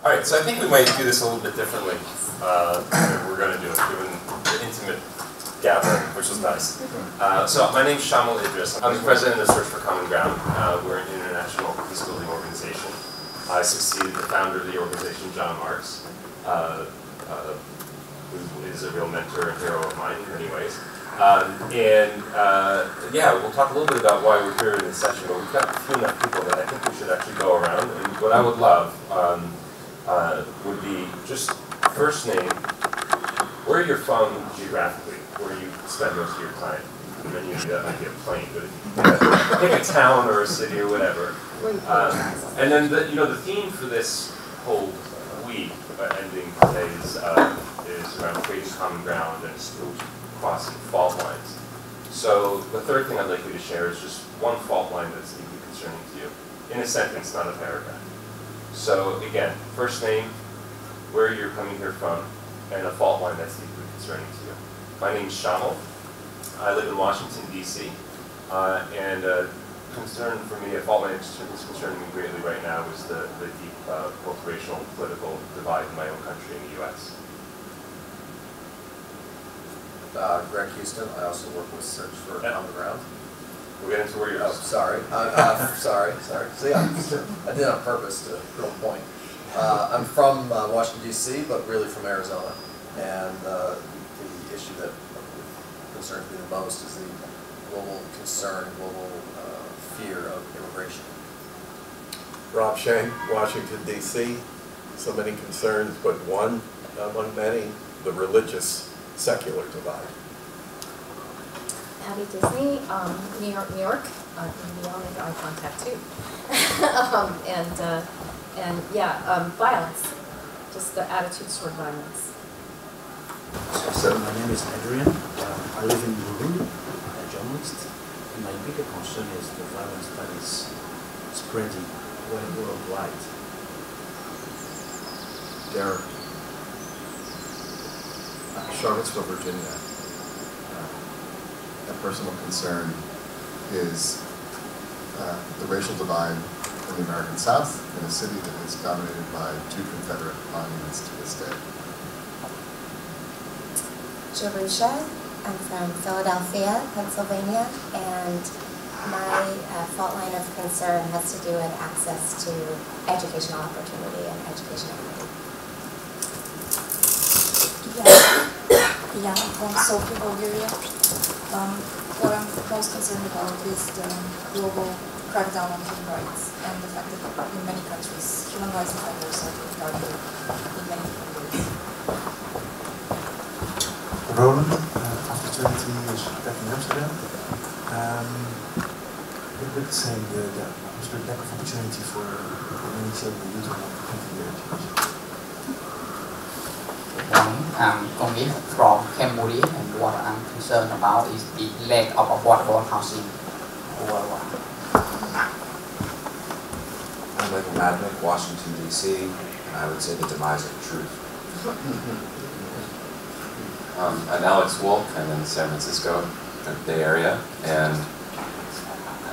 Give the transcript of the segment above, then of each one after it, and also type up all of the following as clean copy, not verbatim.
All right, so I think we might do this a little bit differently than we're going to do it, given the intimate gathering, which was nice. So my name's Shamal Idris. I'm the president of Search for Common Ground. We're an international peace-building organization. I succeeded the founder of the organization, John Marks, who is a real mentor and hero of mine in many ways. Yeah, we'll talk a little bit about why we're here in this session, but we've got a few enough people that I think we should actually go around. And what I would love would be just first name, where you're from geographically, where you spend most of your time. And then usually that might be a plane, but pick a town or a city or whatever. And then the theme for this whole week, ending today, is around creating common ground and crossing fault lines. So the third thing I'd like you to share is just one fault line that's deeply concerning to you, in a sentence, not a paragraph. So again, first name, where you're coming here from, and a fault line that's deeply concerning to you. My name's Shamal. I live in Washington, D.C. And a concern for me, a fault line that's concerning me greatly right now is the deep multiracial political divide in my own country, in the U.S. Greg Houston. I also work with Search for Common Ground. We'll get into where you're. Oh, sorry. Sorry. See, I did it on purpose to prove a point. I'm from Washington, D.C., but really from Arizona. And the issue that concerns me the most is the global concern, global fear of immigration. Rob Shank, Washington, D.C. So many concerns, but one among many, the religious secular divide. Abby Disney, New York. We all need eye contact too. Violence, just the attitudes toward violence. So my name is Adrian. I live in Burundi, a journalist, and my bigger concern is the violence that is spreading worldwide. Derek. Charlottesville, Virginia. A personal concern is the racial divide in the American South, in a city that is dominated by two Confederate monuments to this day. Jerusha. I'm from Philadelphia, Pennsylvania, and my fault line of concern has to do with access to educational opportunity and education equity. Yeah, I'm from Sofia, Bulgaria. What I'm most concerned about is the global crackdown on human rights and the fact that in many countries, human rights defenders are being targeted in many different ways. Roland, after 20 years back in Amsterdam, with saying the lack of opportunity for many children youth to continue their education. I'm Kongif from Cambodia, and what I'm concerned about is the lack of affordable housing worldwide. I'm Michael Madnick, Washington, D.C., and I would say the demise of truth. I'm Alex Wolk. I'm in San Francisco, Bay Area, and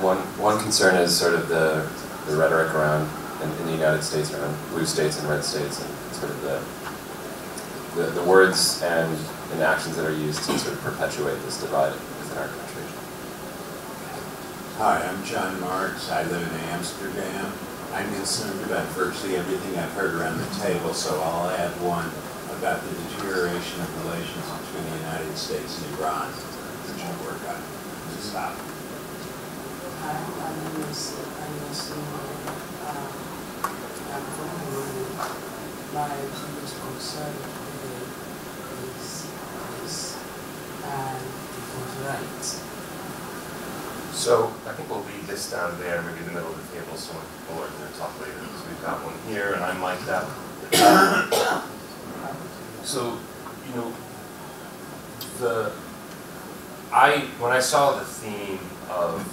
one concern is sort of the rhetoric around in the United States around blue states and red states, and sort of the words and actions that are used to sort of perpetuate this divide within our country. Hi, I'm John Marks. I live in Amsterdam. I'm concerned about virtually everything I've heard around the table, so I'll add one about the deterioration of relations between the United States and Iran, which I work on to stop. Hi, my name is Agnes Simon. I'm from Burundi. My biggest concern today is this and people's rights. So I think we'll leave this down there, maybe in the middle of the table, so people are going to talk later. So we've got one here, and I'm mic'd up. So, when I saw the theme of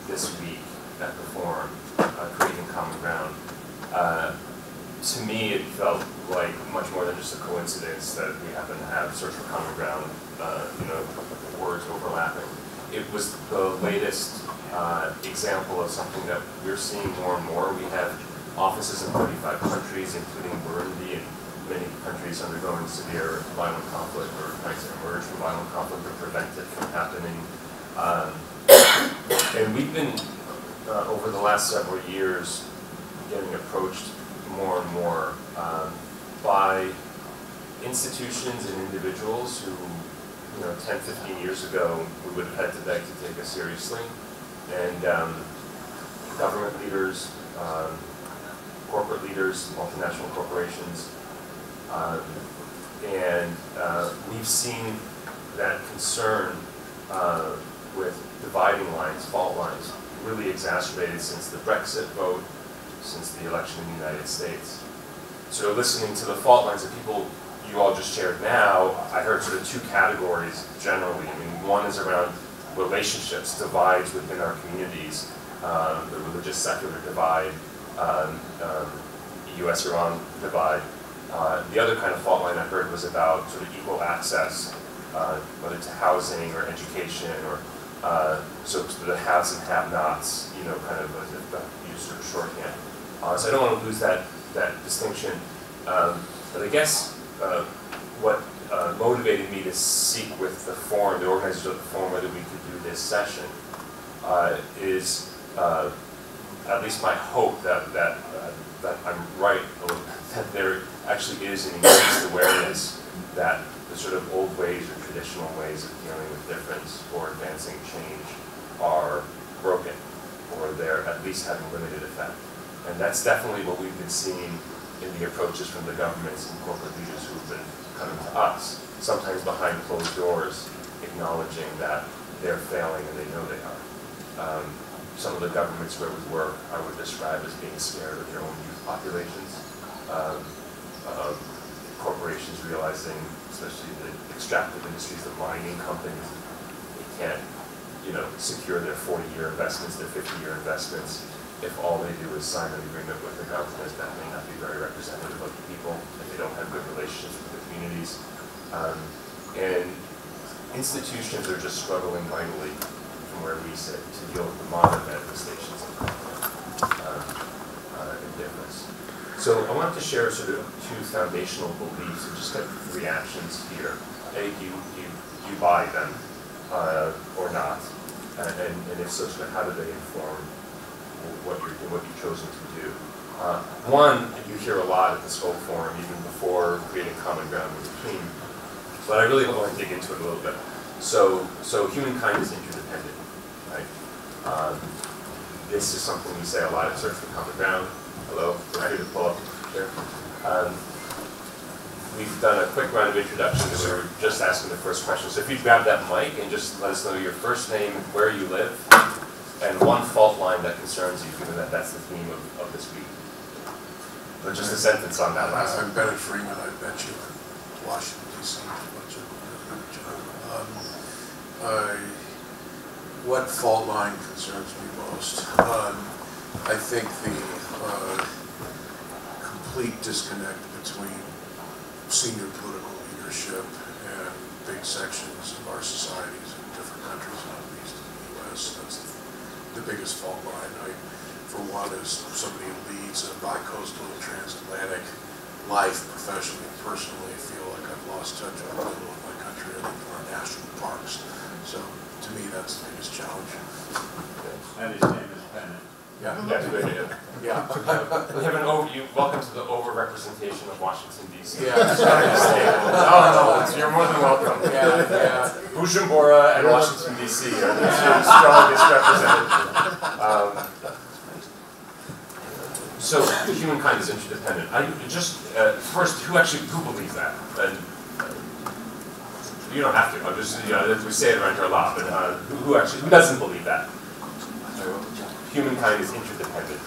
this week at the forum, creating common ground, to me it felt like much more than just a coincidence that we happen to have Search for Common Ground, words overlapping. It was the latest example of something that we're seeing more and more. We have offices in 35 countries, including Burundi and many countries undergoing severe violent conflict or trying to emerge from violent conflict or prevent it from happening. And we've been, over the last several years, getting approached more and more by institutions and individuals who, 10, 15 years ago, we would have had to beg to take us seriously. And government leaders, corporate leaders, multinational corporations, and we've seen that concern with dividing lines, fault lines, really exacerbated since the Brexit vote, since the election in the United States. So listening to the fault lines that you all just shared now, I heard sort of two categories generally. I mean, one is around relationships, divides within our communities, the religious secular divide, US-Iran divide. The other kind of fault line I heard was about sort of equal access, whether to housing or education, or so the haves and have-nots, kind of as if use sort of shorthand. So I don't want to lose that distinction. But I guess what motivated me to seek with the forum, the organizers of the forum, whether we could do this session, is at least my hope that I'm right, that there actually is an increased awareness that the sort of old ways or traditional ways of dealing with difference or advancing change are broken, or they're at least having limited effect. And that's definitely what we've been seeing in the approaches from the governments and corporate leaders who've been coming to us, sometimes behind closed doors, acknowledging that they're failing and they know they are. Some of the governments where we work I would describe as being scared of their own youth populations. Corporations realizing, especially the extractive industries, the mining companies, they can't, secure their 40-year investments, their 50-year investments, if all they do is sign an agreement with the government that may not be very representative of the people, if they don't have good relationships with the communities. And institutions are just struggling mightily from where we sit to deal with the modern manifestations of indifference. So I wanted to share sort of two foundational beliefs and just get reactions here. A, do you buy them or not? And if so, sort of how do they inform what you've chosen to do? One, you hear a lot at the Skoll Forum, even before creating common ground in between, but I really want to dig into it a little bit. So humankind is interdependent, right? This is something we say a lot at Search for Common Ground. Hello, we're ready to pull up here. We've done a quick round of introductions, and we were just asking the first question. So if you grab that mic and just let us know your first name, where you live, and one fault line that concerns you, given that that's the theme of this week. But just a sentence on that last one. I'm Bennett Freeman. I bet you in Washington, D.C. What fault line concerns me most? I think the complete disconnect between senior political leadership and big sections of our societies in different countries, not least in the U.S. That's the biggest fault line. For one, as somebody who leads a bi-coastal and transatlantic life, professionally and personally, I feel like I've lost touch with the middle of my country. I think there are national parks. So to me, that's the biggest challenge. And his name is Bennett. Yeah. That's a good idea. Yeah. We have an welcome to the over-representation of Washington, D.C. Yeah. No, you're more than welcome. Yeah. Bujumbura and Washington, D.C. are the two strongest represented. So humankind is interdependent. First, who believes that? And you don't have to. I'm just, we say it around here a lot, but who doesn't believe that? Humankind is interdependent.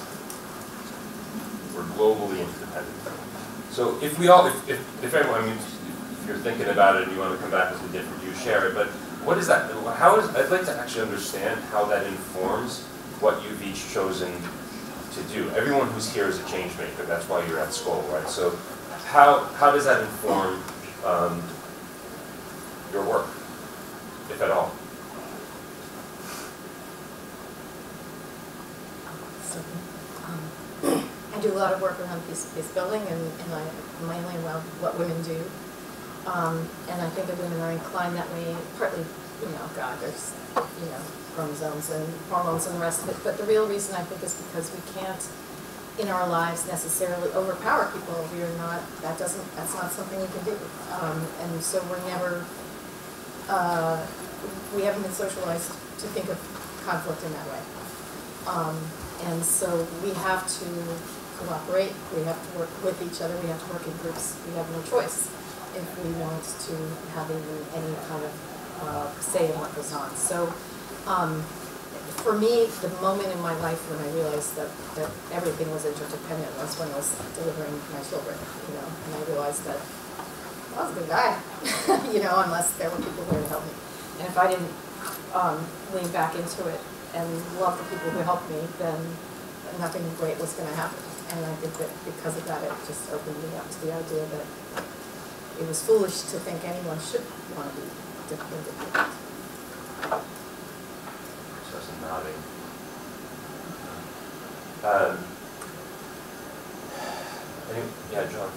We're globally interdependent. So if everyone, if you're thinking about it and you want to come back with a different view, share it. But what is that? I'd like to actually understand how that informs what you've each chosen to do. Everyone who's here is a change maker. That's why you're at Skoll, right? So how does that inform your work, if at all? I do do a lot of work around peace building, and mainly around what women do. And I think that women are inclined that way, partly, God, there's, chromosomes and hormones and the rest of it. But the real reason, I think, is because we can't, in our lives, necessarily overpower people. That's not something we can do. And so we're never, we haven't been socialized to think of conflict in that way. And so we have to cooperate, we have to work with each other, we have to work in groups. We have no choice if we want to have even any kind of say in what goes on. So for me, the moment in my life when I realized that everything was interdependent was when I was delivering my children, and I realized that I was a good guy, unless there were people there to help me. And if I didn't lean back into it and love the people who helped me, then nothing great was going to happen. And I think that because of that, it just opened me up to the idea that it was foolish to think anyone should want to be independent. Just nodding. Yeah, John.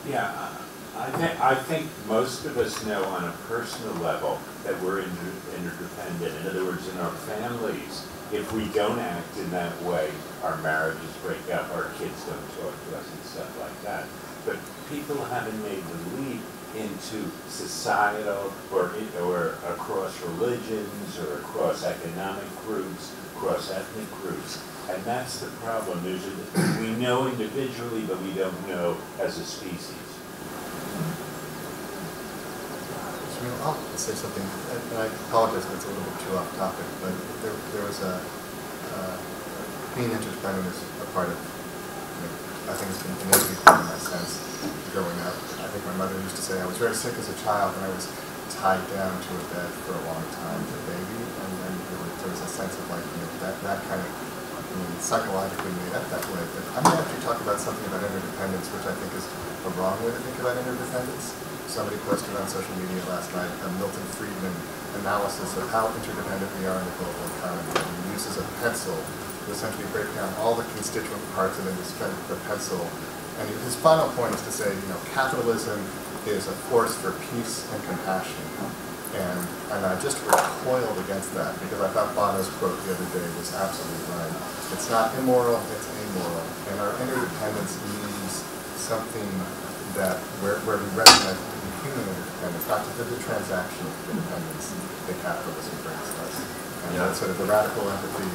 Yeah, I think most of us know on a personal level that we're interdependent. In other words, in our families, if we don't act in that way, our marriages break up, our kids don't talk to us and stuff like that. But people haven't made the leap into societal or across religions or across economic groups, across ethnic groups. And that's the problem. We know individually, but we don't know as a species. I'll say something, and I apologize if it's a little bit too off topic, but there was being interdependent is a part of, I think it's been an innately part of my sense growing up. I think my mother used to say I was very sick as a child and I was tied down to a bed for a long time as a baby, and then there was a sense of like, that kind of, psychologically made up that way. But I'm going to actually talk about something about interdependence, which I think is a wrong way to think about interdependence. Somebody posted on social media last night a Milton Friedman analysis of how interdependent we are in the global economy. And he uses a pencil to essentially break down all the constituent parts of the pencil. And his final point is to say, capitalism is a force for peace and compassion. And I just recoiled against that because I thought Bono's quote the other day was absolutely right. It's not immoral, it's amoral. And our interdependence means something that where we recognize human interdependence, not just the transaction independence that capitalism brings us. And that's sort of the radical empathy.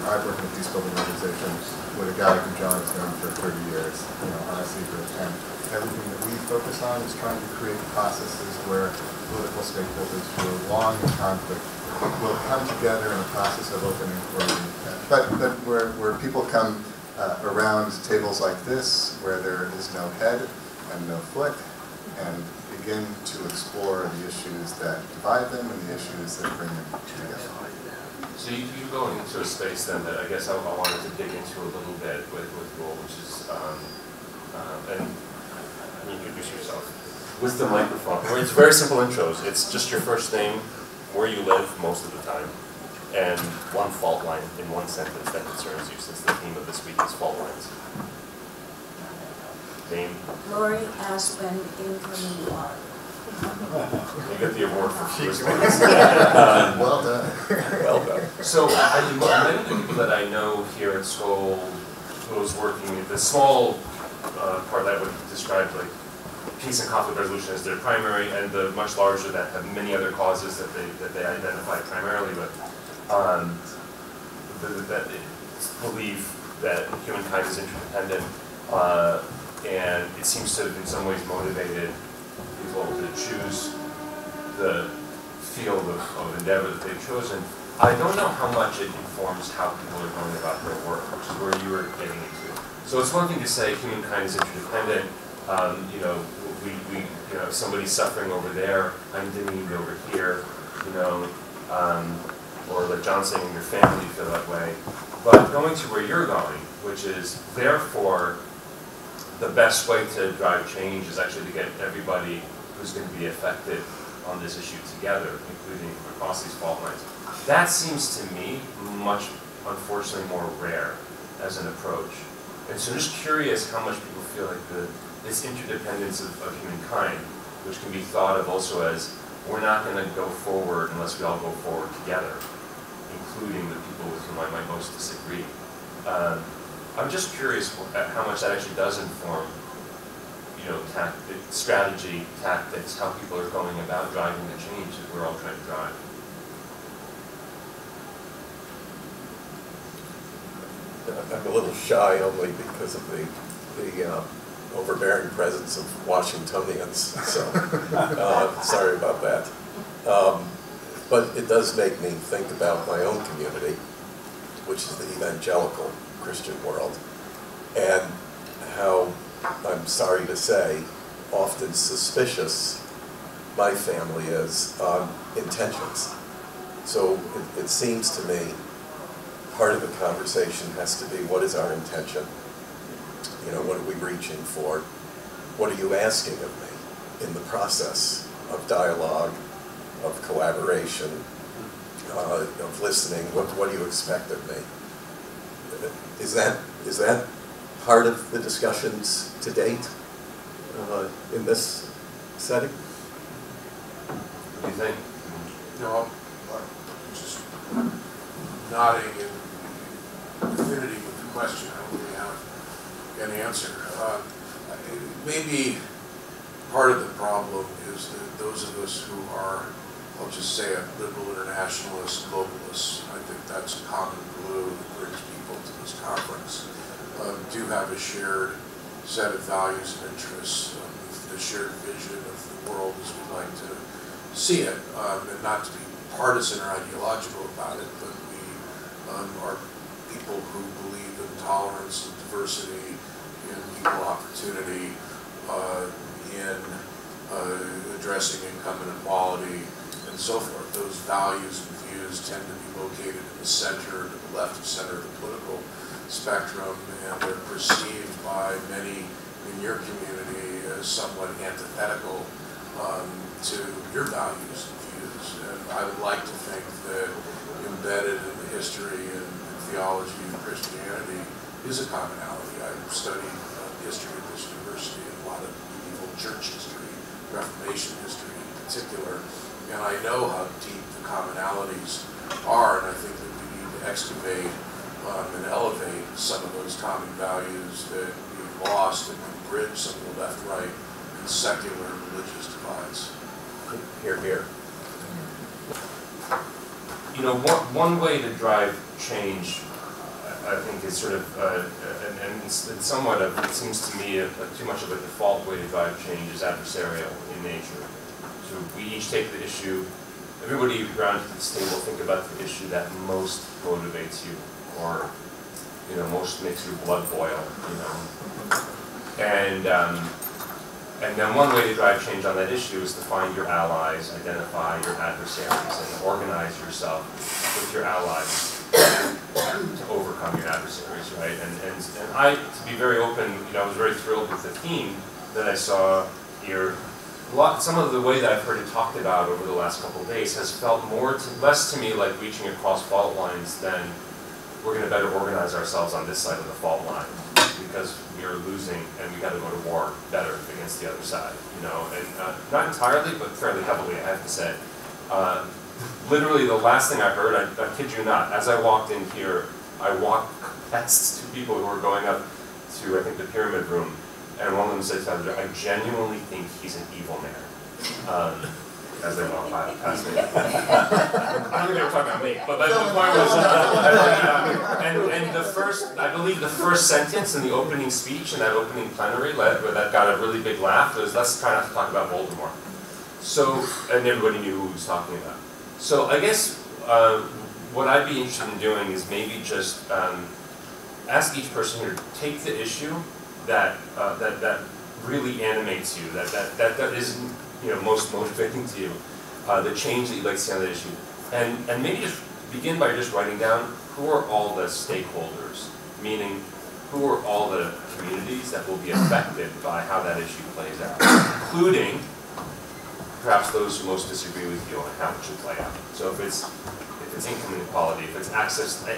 I've worked in a peace building organization with a guy who John has known for 30 years, RSC Group, and everything that we focus on is trying to create processes where political stakeholders who are long in conflict will come together in a process of open inquiry, but where people come around tables like this, where there is no head and no foot, and begin to explore the issues that divide them and the issues that bring them together. So you go into a space then that I guess I wanted to dig into a little bit with Roel, which is, and introduce yourself with the microphone. It's very simple intros. It's just your first name, where you live most of the time, and one fault line in one sentence that concerns you, since the theme of this week is fault lines. Name? Lori Aspen, incoming water. You get the award for response. Well done. Well done. So many of the people that I know here at Skoll, who's working the small part that would describe like peace and conflict resolution as their primary, and the much larger that have many other causes that they identify primarily with, that believe that humankind is interdependent, and it seems to have in some ways motivated people to choose the field of endeavor that they've chosen. I don't know how much it informs how people are going about their work, which is where you were getting into. So it's one thing to say humankind is interdependent. Somebody's suffering over there, I'm demeaned over here, or like John saying, your family feel that way. But going to where you're going, which is therefore the best way to drive change is actually to get everybody who's going to be affected on this issue together, including across these fault lines. That seems to me much, unfortunately, more rare as an approach. And so I'm just curious how much people feel like this interdependence of humankind, which can be thought of also as we're not going to go forward unless we all go forward together, including the people with whom I might most disagree. I'm just curious how much that actually does inform, strategy, tactics, how people are going about driving the change that we're all trying to drive. I'm a little shy only because of the overbearing presence of Washingtonians, so sorry about that. But it does make me think about my own community, which is the evangelical Christian world, and how, I'm sorry to say, often suspicious my family is on intentions. So it seems to me part of the conversation has to be, what is our intention? What are we reaching for? What are you asking of me in the process of dialogue, of collaboration, of listening? What do you expect of me? Is that part of the discussions to date in this setting? What do you think? No, I'm just nodding in affinity with the question. I don't really have an answer. Maybe part of the problem is that those of us who are, I'll just say it, liberal internationalists, globalists, I think that's a common glue that brings people to this conference, do have a shared set of values and interests, the shared vision of the world as we like to see it, and not to be partisan or ideological about it, but we are people who believe in tolerance and diversity, in equal opportunity, in addressing income inequality, and so forth. Those values and views tend to be located in the center, to the left of center of the political spectrum, and they're perceived by many in your community as somewhat antithetical to your values and views. And I would like to think that embedded in the history and theology of Christianity is a commonality. I've studied history at this university, and a lot of medieval church history, Reformation history in particular, and I know how deep the commonalities are, and I think that we need to excavate and elevate some of those common values that we've lost, and bridge some of the left-right and secular religious divides. Here, here. One way to drive change, I think, is sort of, and it's somewhat of, it seems to me, too much of a default way to drive change is adversarial in nature. So we each take the issue, everybody around this table think about the issue that most motivates you, or, most makes your blood boil, And then one way to drive change on that issue is to find your allies, identify your adversaries, and organize yourself with your allies to overcome your adversaries, right? And I, to be very open, I was very thrilled with the theme that I saw here. Some of the way that I've heard it talked about over the last couple of days has felt less to me like reaching across fault lines than we're going to better organize ourselves on this side of the fault line, because we are losing and we got to go to war better against the other side, and not entirely, but fairly heavily, I have to say. Literally the last thing I heard, I kid you not, as I walked in here, I walked past two people who were going up to, I think, the pyramid room, and one of them said to the other, I genuinely think he's an evil man. As they walked past me. I don't think they were talking about me, but the point was, and the first, I believe the first sentence in the opening speech in that opening plenary where that got a really big laugh was, let's try not to talk about Voldemort. So, and everybody knew who he was talking about. So I guess what I'd be interested in doing is maybe just ask each person here to take the issue that really animates you, that is most motivating to you, the change that you'd like to see on that issue, and maybe just begin by just writing down who are all the stakeholders, meaning who are all the communities that will be affected by how that issue plays out, including perhaps those who most disagree with you on how it should play out. So if it's income inequality, if it's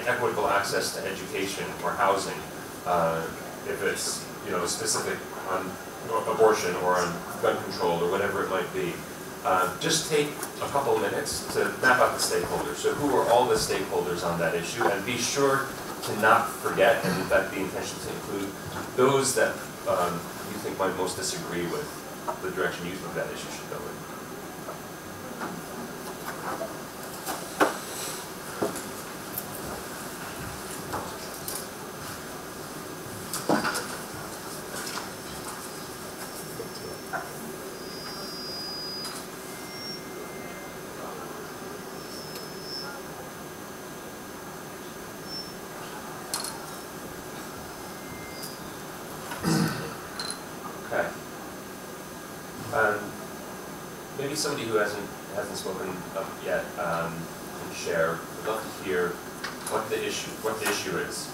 equitable access to education or housing, if it's, you know, specific on abortion or on gun control or whatever it might be. Just take a couple of minutes to map out the stakeholders. So who are all the stakeholders on that issue, and be sure to not forget, and in fact the intention to include those that you think might most disagree with the direction you think that issue should go in. Okay. Maybe somebody who hasn't spoken up yet can share. I'd love to hear what the issue is,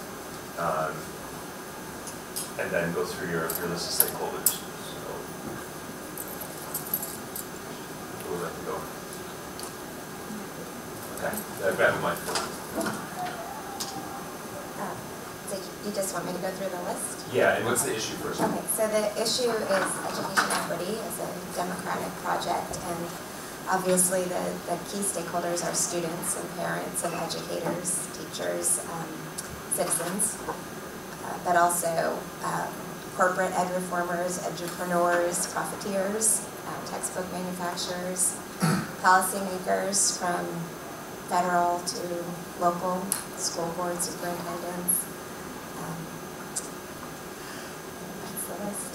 and then go through your list of stakeholders. So, who would like to go? Okay, grab a microphone. So you just want me to go through the list? Yeah, and what's the issue first? Okay, so the issue is education equity as a democratic project, and obviously the key stakeholders are students and parents and educators, teachers, citizens, but also corporate ed reformers, edupreneurs, profiteers, textbook manufacturers, policymakers from federal to local, school board superintendents. That's the list.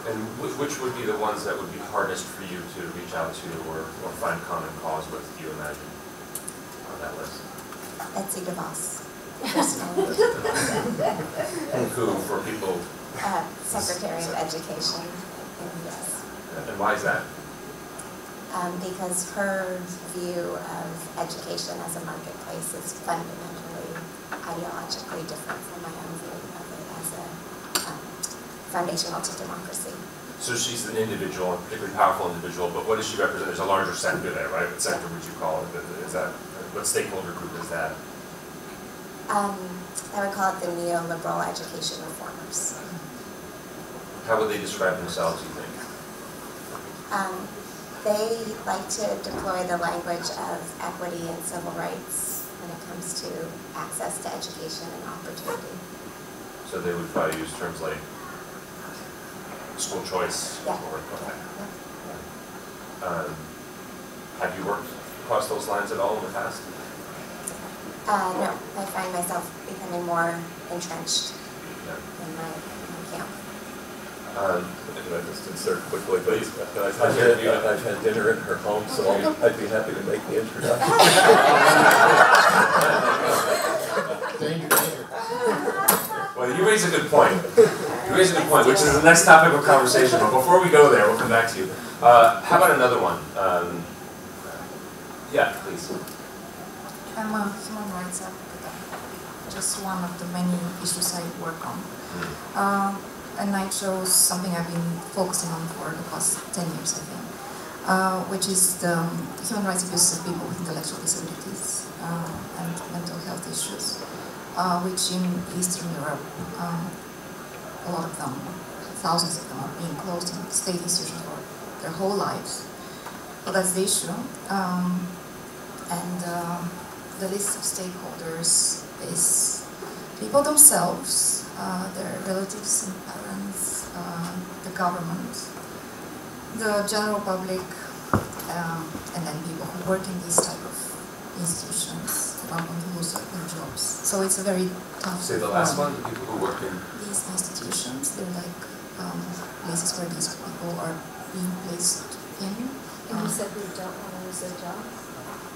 And which would be the ones that would be hardest for you to reach out to or find common cause with, do you imagine, on that list? Betsy DeVos. Who, for people? Secretary of Education in the U.S. And why is that? Because her view of education as a marketplace is fundamentally ideologically different from my own view of it as a foundational to democracy. So she's an individual, a particularly powerful individual, but what does she represent? There's a larger sector there, right? What sector would you call it? Is that, what stakeholder group is that? I would call it the neoliberal education reformers. How would they describe themselves, you think? They like to deploy the language of equity and civil rights when it comes to access to education and opportunity. So they would probably use terms like school choice? Yeah. Or, okay. Have you worked across those lines at all in the past? No, I find myself becoming more entrenched in my camp. Can I just insert quickly, please? I've had dinner in her home, so I'd be happy to make the introduction. Well, you raise a good point. You raise a good point, which is the next topic of conversation. But before we go there, we'll come back to you. How about another one? Yeah, please. I'm a human rights advocate. Just one of the many issues I work on. And I chose something I've been focusing on for the past 10 years, I think, which is the human rights abuses of people with intellectual disabilities and mental health issues, which in Eastern Europe, a lot of them, thousands of them, are being closed in state institutions for their whole lives. So that's the issue. And the list of stakeholders is people themselves, their relatives and parents, the government, the general public, and then people who work in these type of institutions that are going to lose their jobs. So it's a very tough. Say the last one, the people who work in these institutions. They're like places where these people are being placed in. And you said we don't want to lose their jobs?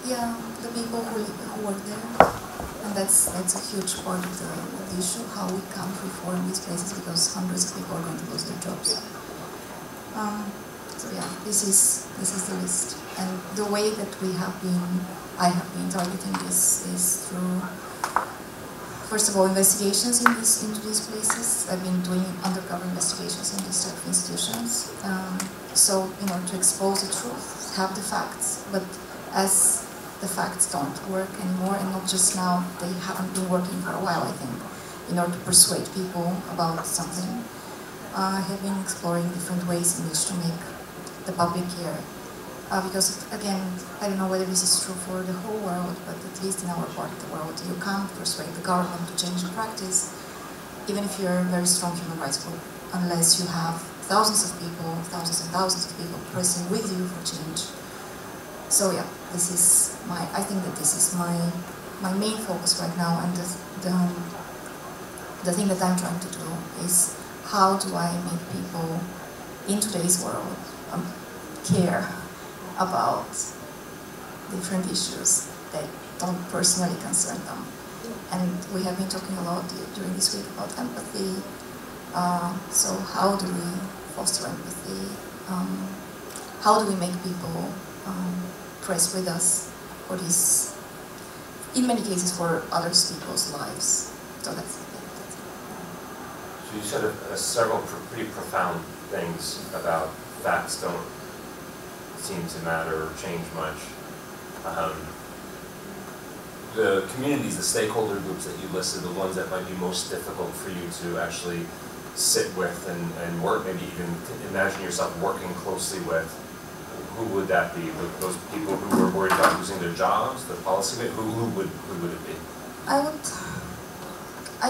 Yeah, the people who work there. And that's a huge part of the issue, how we can't reform these places because hundreds of people are going to lose their jobs. So yeah, this is the list. And the way that I have been targeting this is through, first of all, investigations into these places. I've been doing undercover investigations in these type of institutions. So, to expose the truth, have the facts, but as the facts don't work anymore, and not just now, they haven't been working for a while, I think. in order to persuade people about something. I have been exploring different ways in which to make the public care. Because again, I don't know whether this is true for the whole world, but at least in our part of the world, you can't persuade the government to change the practice, even if you're a very strong human rights group, unless you have thousands of people, thousands and thousands of people pressing with you for change. So yeah, this is I think that this is my main focus right now, and the thing that I'm trying to do is how do I make people in today's world care about different issues that don't personally concern them. And we have been talking a lot during this week about empathy. So how do we foster empathy? How do we make people press with us for this, in many cases, for other people's lives? So that's it. So you said several pretty profound things about facts don't seem to matter or change much. The communities, the stakeholder groups that you listed, the ones that might be most difficult for you to actually sit with and work, maybe even imagine yourself working closely with, who would that be? Would those people who were worried about losing their jobs, the policy, who would it be? I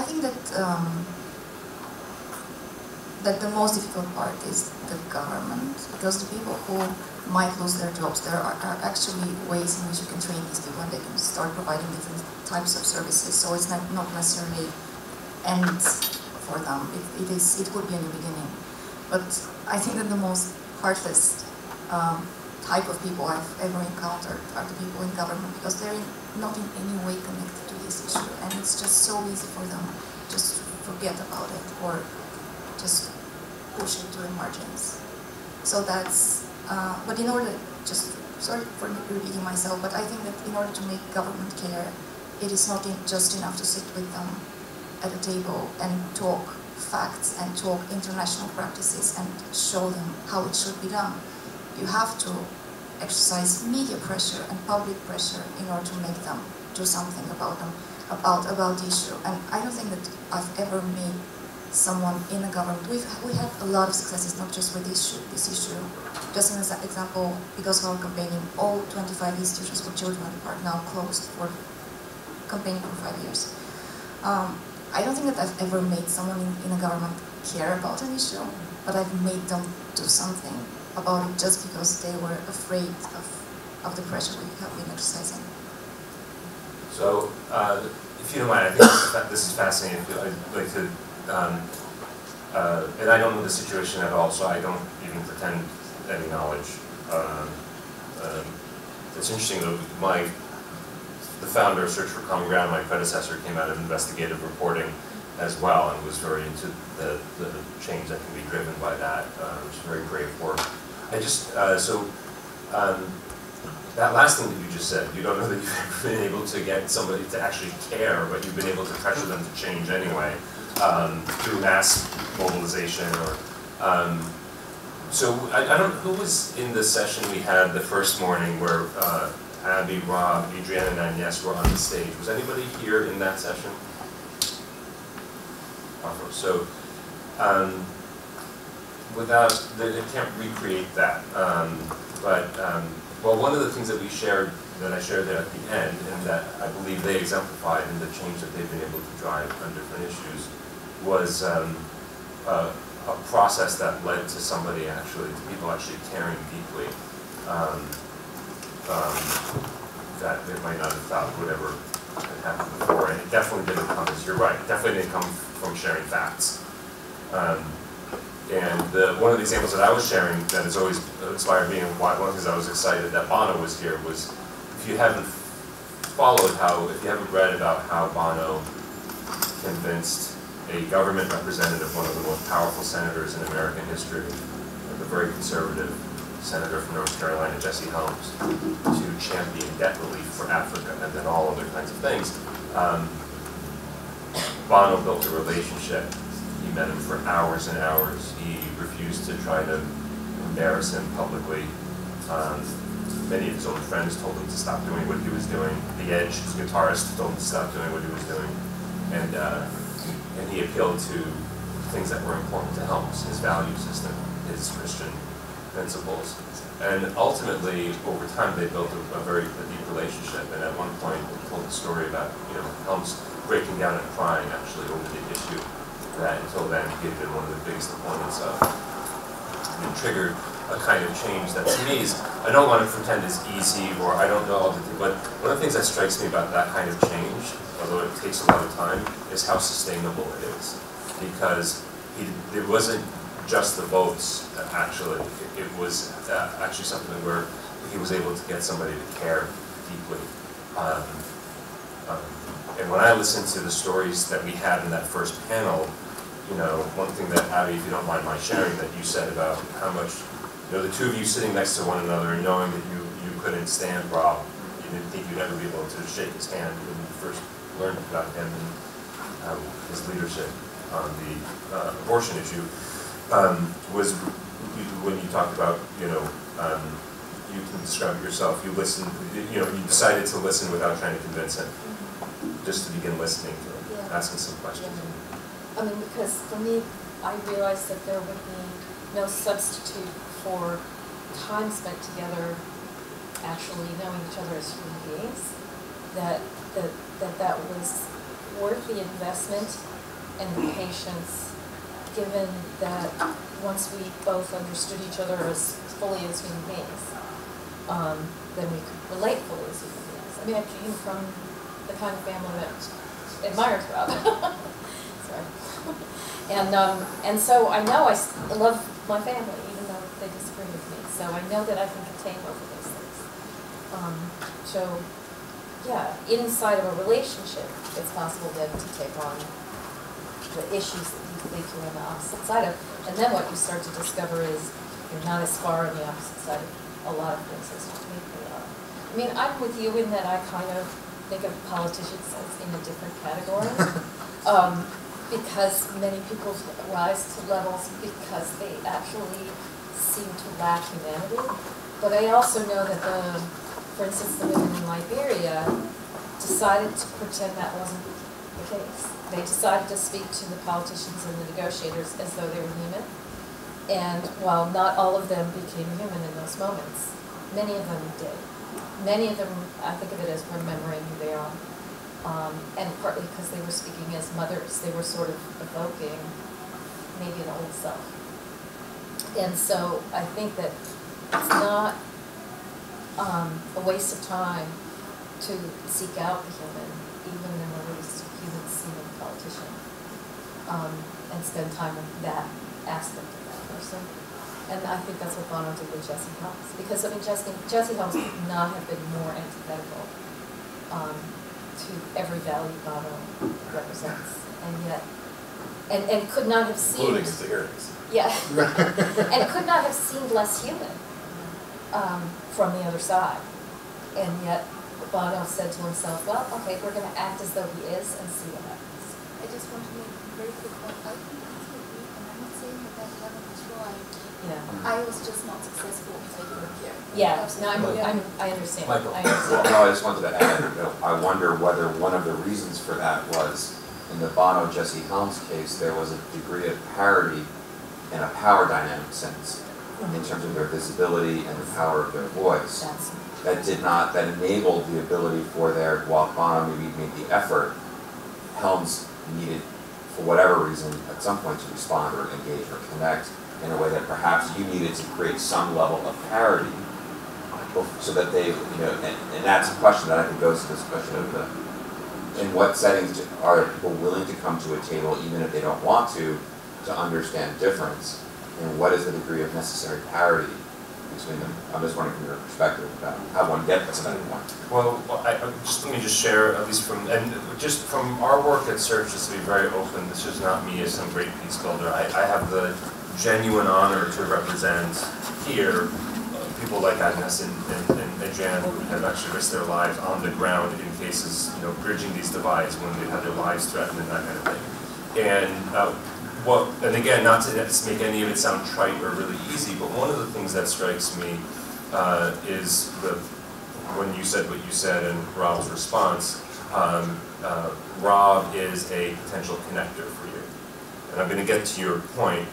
think that that the most difficult part is the government, because the people who might lose their jobs, there are actually ways in which you can train these people and they can start providing different types of services. So it's not necessarily end for them. It could be a new beginning. But I think that the most heartless type of people I've ever encountered are the people in government, because they're not in any way connected to this issue, and it's just so easy for them just to forget about it or just push it to the margins. So that's, but in order, sorry for repeating myself, but I think that in order to make government care, it is not just enough to sit with them at a table and talk facts and talk international practices and show them how it should be done. You have to exercise media pressure and public pressure in order to make them do something about the issue. And I don't think that I've ever made someone in the government. We have a lot of successes, not just with this issue. Just as an example, because of our campaigning, all 25 institutions for children are now closed for campaigning for 5 years. I don't think that I've ever made someone in the government care about an issue, but I've made them do something about it just because they were afraid of the pressure we have been exercising. So, if you don't mind, I think this is fascinating. I'd like to, and I don't know the situation at all, so I don't even pretend any knowledge. It's interesting though, the founder of Search for Common Ground, my predecessor, came out of investigative reporting as well and was very into the change that can be driven by that, which is very brave work. I just, that last thing that you just said, you don't know that you've ever been able to get somebody to actually care, but you've been able to pressure them to change anyway, through mass mobilization or, so I don't, who was in the session we had the first morning where Abby, Rob, Adriana, and Agnes were on the stage? Was anybody here in that session? So, they can't recreate that. Well, one of the things that I shared there at the end, and that I believe they exemplified in the change that they've been able to drive on different issues, was a process that led to people actually caring deeply, that they might not have thought would ever have happened before. And it definitely didn't come, as you're right, it definitely didn't come from sharing facts. And one of the examples that I was sharing that has always inspired me, and one of the things I was excited that Bono was here, was if you haven't read about how Bono convinced a government representative, one of the most powerful senators in American history, the very conservative senator from North Carolina, Jesse Helms, to champion debt relief for Africa and then all other kinds of things. Bono built a relationship. He met him for hours and hours. He refused to try to embarrass him publicly. Many of his own friends told him to stop doing what he was doing. The Edge, his guitarist, told him to stop doing what he was doing. and he appealed to things that were important to Helms, his value system, his Christian principles. And ultimately, over time, they built a very deep relationship. And at one point, they told a story about, Helms breaking down and crying actually over the issue that until then he had been one of the biggest opponents of. And it triggered a kind of change that to me is, I don't want to pretend is easy or I don't know all the things, but one of the things that strikes me about that kind of change, although it takes a lot of time, is how sustainable it is. Because it wasn't just the votes, actually. It was actually something where he was able to get somebody to care deeply. And when I listened to the stories that we had in that first panel, one thing that, Abby, if you don't mind my sharing, that you said about how much, the two of you sitting next to one another and knowing that you couldn't stand Rob, you didn't think you'd ever be able to shake his hand when you first learned about him and his leadership on the abortion issue, was when you talked about, you can describe it yourself, you listened, you decided to listen without trying to convince him, just to begin listening to him, asking some questions. I mean, because for me, I realized that there would be no substitute for time spent together actually knowing each other as human beings, that was worth the investment and the patience, given that once we both understood each other as fully as human beings, then we could relate fully as human beings. I mean, I came from the kind of family that admires Rob. Sorry. And so I know I love my family, even though they disagree with me. So I know that I can contain both of those things. So, yeah, inside of a relationship, it's possible then to take on the issues that you think you're on the opposite side of. And then what you start to discover is you're not as far on the opposite side of a lot of things as you think they are. I mean, I'm with you in that I kind of think of politicians as in a different category. Because many people rise to levels because they actually seem to lack humanity. But I also know that for instance, the women in Liberia decided to pretend that wasn't the case. They decided to speak to the politicians and the negotiators as though they were human. And while not all of them became human in those moments, many of them did. Many of them, I think of it as remembering who they are. And partly because they were speaking as mothers, they were sort of evoking maybe an old self. And so I think that it's not a waste of time to seek out the human, even in the least human-seeming politician, and spend time with that aspect of that person. And I think that's what Bono did with Jesse Helms. Because, I mean, Jesse Helms could not have been more antithetical to every value Bono represents. And yet, and could not have seemed... Including his earrings. Yeah. And could not have seemed less human from the other side. And yet, Bono said to himself, well, okay, we're going to act as though he is and see what happens. I just want to make a very quick point. I think that's what we, and I'm not saying that I haven't tried. Yeah. I was just not successful in taking it here. Yeah, no, I understand. Michael, I understand. well, no, I just wanted to add, I wonder whether one of the reasons for that was, in the Bono-Jesse Helms case, there was a degree of parity in a power dynamic sense, in terms of their visibility and the power of their voice. That enabled the ability for while Bono maybe made the effort, Helms needed, for whatever reason, at some point to respond or engage or connect in a way that perhaps you needed to create some level of parity, so that they, and that's a question that I think goes to this question of in what settings are people willing to come to a table, even if they don't want to understand difference, and what is the degree of necessary parity between them? I'm just wondering from your perspective about how one gets to that point. Well, let me just share, at least just from our work at Search, just to be very open, this is not me as some great peace builder. I have the genuine honor to represent here people like Agnes and Jan, who have actually risked their lives on the ground in cases, bridging these divides when they had their lives threatened and that kind of thing. And again, not to make any of it sound trite or really easy, but one of the things that strikes me is when you said what you said and Rob's response, Rob is a potential connector for you. And I'm going to get to your point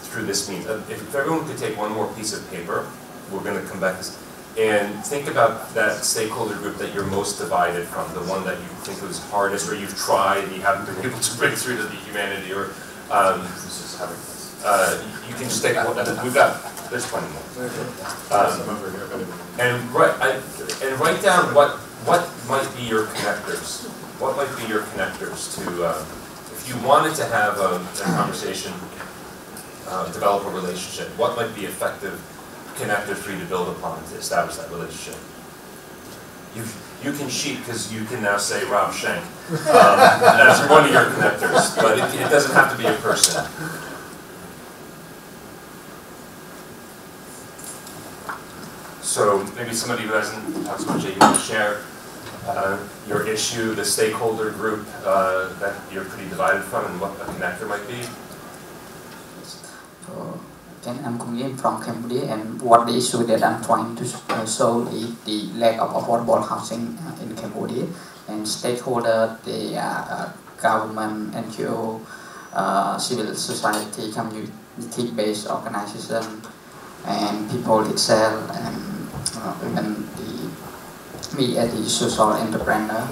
through this means. If everyone could take one more piece of paper, we're going to come back to this, and think about that stakeholder group that you're most divided from, the one that you think was hardest, or you've tried and you haven't been able to break through to the humanity, or you can just take one. There's plenty more. And write down what might be your connectors. What might be your connectors to, if you wanted to have a conversation, develop a relationship, what might be effective connectors for you to build upon to establish that relationship? You can cheat because you can now say Rob Schenk as one of your connectors, but it doesn't have to be a person. So maybe somebody who hasn't talked much, you want to share your issue, the stakeholder group that you're pretty divided from, and what a connector might be? I'm coming from Cambodia, and what the issue that I'm trying to solve is the lack of affordable housing in Cambodia. And stakeholder, the government, NGO, civil society, community-based organization, and people itself, and even me as the social entrepreneur,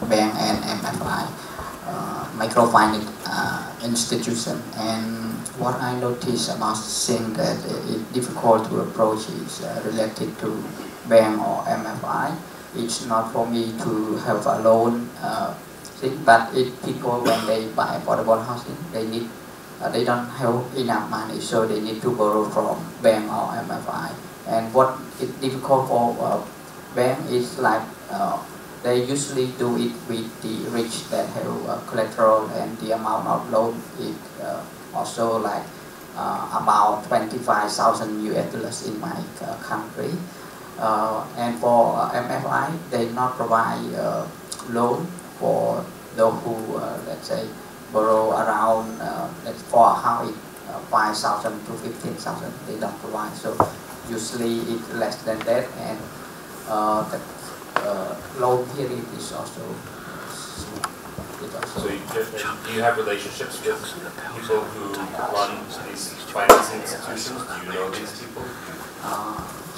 bank and MFI, microfinance institution. And what I noticed about things that it's difficult to approach is related to bank or MFI. It's not for me to have a loan thing, but if people, when they buy affordable housing, they don't have enough money, so they need to borrow from bank or MFI. And what is difficult for bank is like they usually do it with the rich that have collateral, and the amount of loan is also like about 25,000 US dollars in my country. And for MFI, they not provide loan for those who, let's say, borrow around, for a house, 5,000 to 15,000, they don't provide. So usually it's less than that, and the loan period is also. So do you have relationships with people who run these finance institutions? Do you know these people?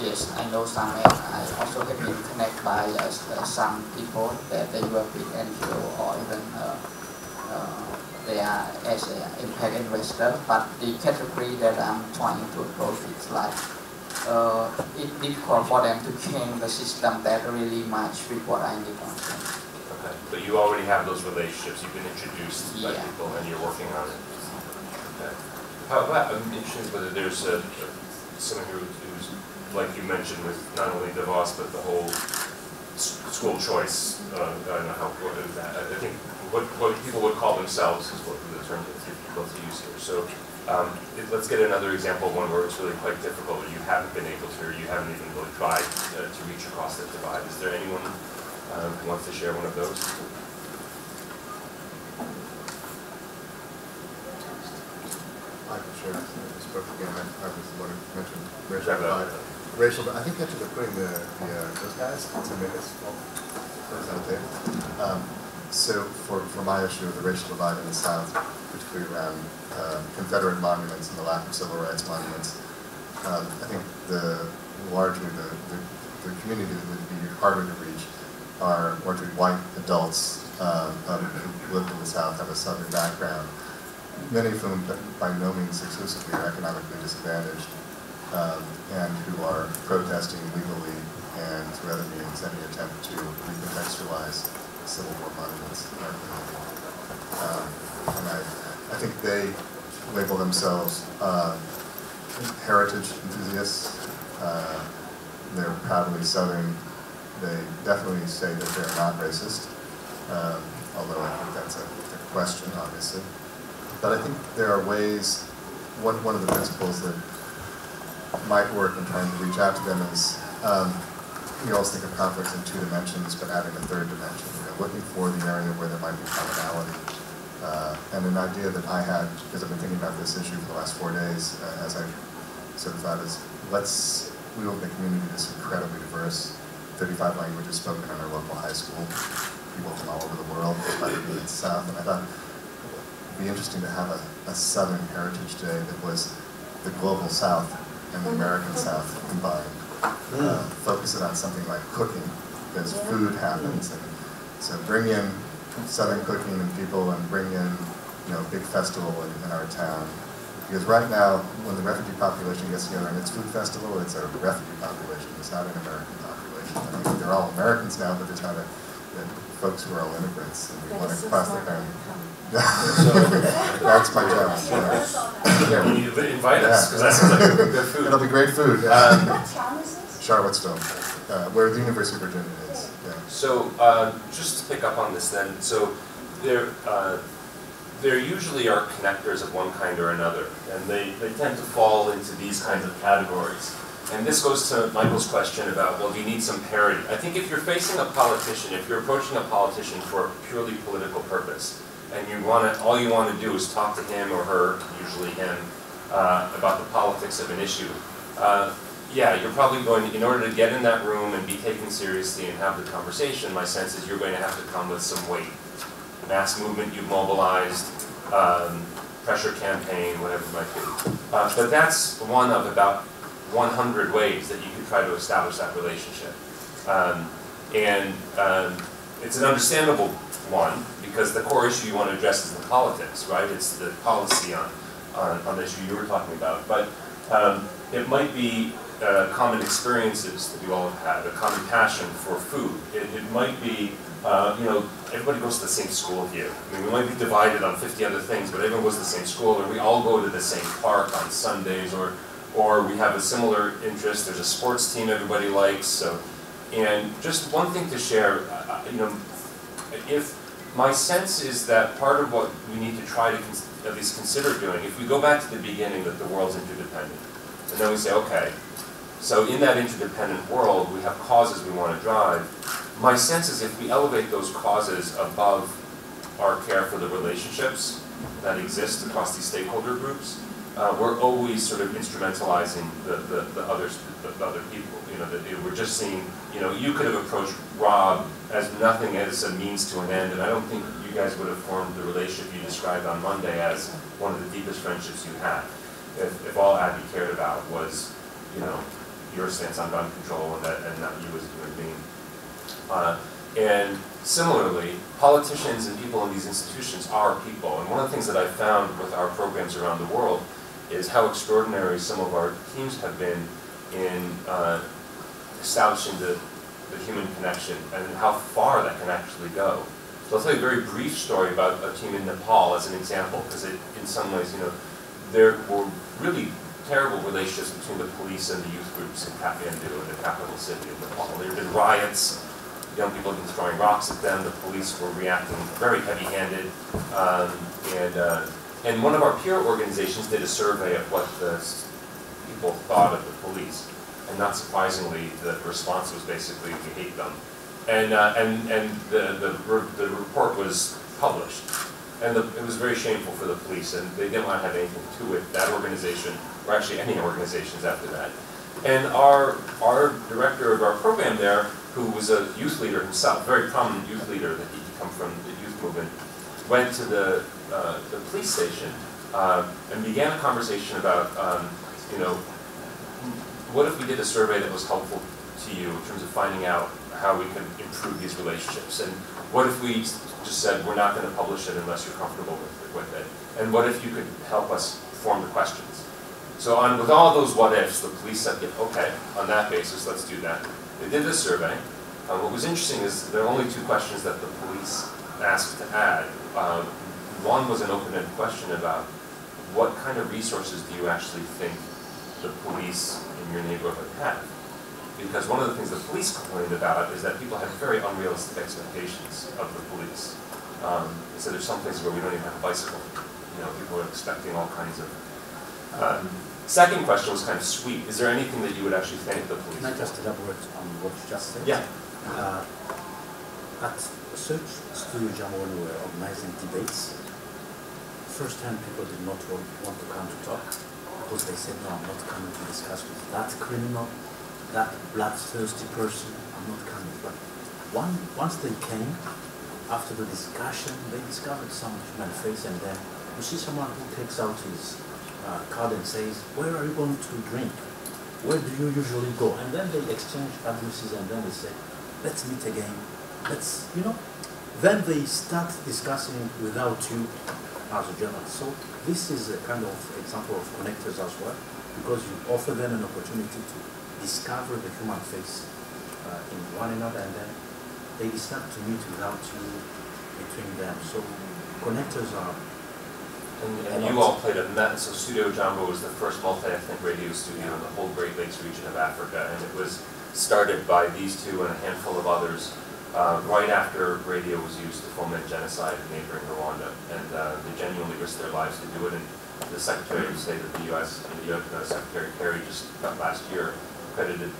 Yes, I know some, and I also have been connected by some people that they work with NGO, or even they are as an impact investor. But the category that I'm trying to approach is like it's difficult for them to change the system that really match with what I need on them. Okay, but you already have those relationships. You've been introduced by people, and you're working on it. Okay. How about, I'm interested whether there's someone who's, like you mentioned, with not only DeVos, but the whole school choice. I don't know how what is that. I think what people would call themselves is what the term that's difficult to use here. So let's get another example of one where it's really quite difficult, or you haven't been able to, or you haven't even really tried to reach across that divide. Is there anyone who wants to share one of those? I can share. I spoke again. I was the one who mentioned racial divide. I think you actually putting those guys to make us so for my issue of the racial divide in the South, particularly around Confederate monuments and the lack of civil rights monuments, I think largely the community that would be harder to reach are largely white adults who lived in the South, have a Southern background, many of whom by no means exclusively are economically disadvantaged, and who are protesting legally and through other means any attempt to recontextualize Civil War monuments in our community. And I think they label themselves heritage enthusiasts. They're proudly Southern. They definitely say that they're not racist, although I think that's a question, obviously. But I think there are ways, one of the principles that might work in trying to reach out to them is, we always think of conflicts in 2 dimensions, but adding a 3rd dimension, looking for the area where there might be commonality. And an idea that I had, because I've been thinking about this issue for the last 4 days, as I sort of thought is, we live in a community that's incredibly diverse, 35 languages spoken in our local high school. people from all over the world, but in the South, and I thought it would be interesting to have a Southern Heritage Day that was the global South and the American South combined. Focus it on something like cooking, because food happens, and so bring in Southern cooking and people, and bring in, you know, a big festival in our town. Because right now, when the refugee population gets together and it's food festival, it's a refugee population. It's not an American population. I mean, they're all Americans now, but there's not folks who are all immigrants, and we want to cross the boundary. That's my challenge. Yeah, when you invite us, because that sounds like good food. It'll be great food. What town is this? Charlottesville, where the University of Virginia is. Yeah. So just to pick up on this then, so there usually are connectors of one kind or another, and they tend to fall into these kinds of categories. And this goes to Michael's question about, well, do you need some parity? I think if you're facing a politician, if you're approaching a politician for a purely political purpose, and all you want to do is talk to him or her, usually him, about the politics of an issue, yeah, you're probably going to, in order to get in that room and be taken seriously and have the conversation, my sense is you're going to have to come with some weight. Mass movement you've mobilized, pressure campaign, whatever it might be. But that's one of about 100 ways that you could try to establish that relationship. It's an understandable one, because the core issue you want to address is the politics, right? It's the policy on the issue you were talking about. But it might be common experiences that you all have had, a common passion for food. It might be, you know, everybody goes to the same school here. I mean, we might be divided on 50 other things, but everyone goes to the same school, or we all go to the same park on Sundays, or we have a similar interest. There's a sports team everybody likes. So, and just one thing to share, you know, if my sense is that part of what we need to try to at least consider doing, if we go back to the beginning that the world's interdependent, and then we say, okay, so in that interdependent world, we have causes we want to drive. My sense is if we elevate those causes above our care for the relationships that exist across these stakeholder groups, we're always sort of instrumentalizing the other people. You know, that we're just seeing, you know, you could have approached Rob as nothing as a means to an end, and I don't think you guys would have formed the relationship you described on Monday as one of the deepest friendships you had. If all Abby cared about was, you know, your stance on gun control and not you as a human being. And similarly, politicians and people in these institutions are people. And one of the things that I've found with our programs around the world is how extraordinary some of our teams have been in establishing the human connection and how far that can actually go. So I'll tell you a very brief story about a team in Nepal as an example, because in some ways, you know, there were really terrible relationships between the police and the youth groups in Kathmandu, in the capital city of Nepal. There had been riots, young people had been throwing rocks at them, the police were reacting very heavy-handed, and one of our peer organizations did a survey of what the people thought of the police, and not surprisingly, the response was basically, we hate them. And the report was published, and it was very shameful for the police, and they didn't want to have anything to do with that organization, or actually any organizations after that. And our director of our program there, who was a youth leader himself, a very prominent youth leader that he'd come from the youth movement, went to the police station and began a conversation about, you know, what if we did a survey that was helpful to you in terms of finding out how we can improve these relationships? And what if we just said, we're not going to publish it unless you're comfortable with it? And what if you could help us form the questions? So with all those what ifs, the police said, yeah, okay, on that basis, let's do that. They did this survey. What was interesting is there are only two questions that the police asked to add. One was an open-ended question about what kind of resources do you actually think the police in your neighborhood have? Because one of the things the police complained about is that people have very unrealistic expectations of the police. So there's some places where we don't even have a bicycle. You know, people are expecting all kinds of. Second question was kind of sweet. Is there anything that you would actually thank the police for? Can I just elaborate on what you just said? Yeah. At Search Studio Jam, when we were organizing debates, first time people did not want to come to talk because they said, no, I'm not coming to discuss with that criminal, that bloodthirsty person, I'm not coming. But once they came, after the discussion, they discovered some human face, and then you see someone who takes out his card and says, "Where are you going to drink? Where do you usually go?" And then they exchange addresses, and then they say, "Let's meet again. Let's, you know." Then they start discussing without you as a journalist. So this is a kind of example of connectors as well, because you offer them an opportunity to discover the human face in one another, and then they start to meet without you between them. So connectors are. And you all played so Studio Jambo was the first multi-ethnic radio studio in the whole Great Lakes region of Africa, and it was started by these two and a handful of others right after radio was used to foment genocide in neighboring Rwanda, and they genuinely risked their lives to do it. And the Secretary of State of the U.S. and Secretary Kerry just last year credited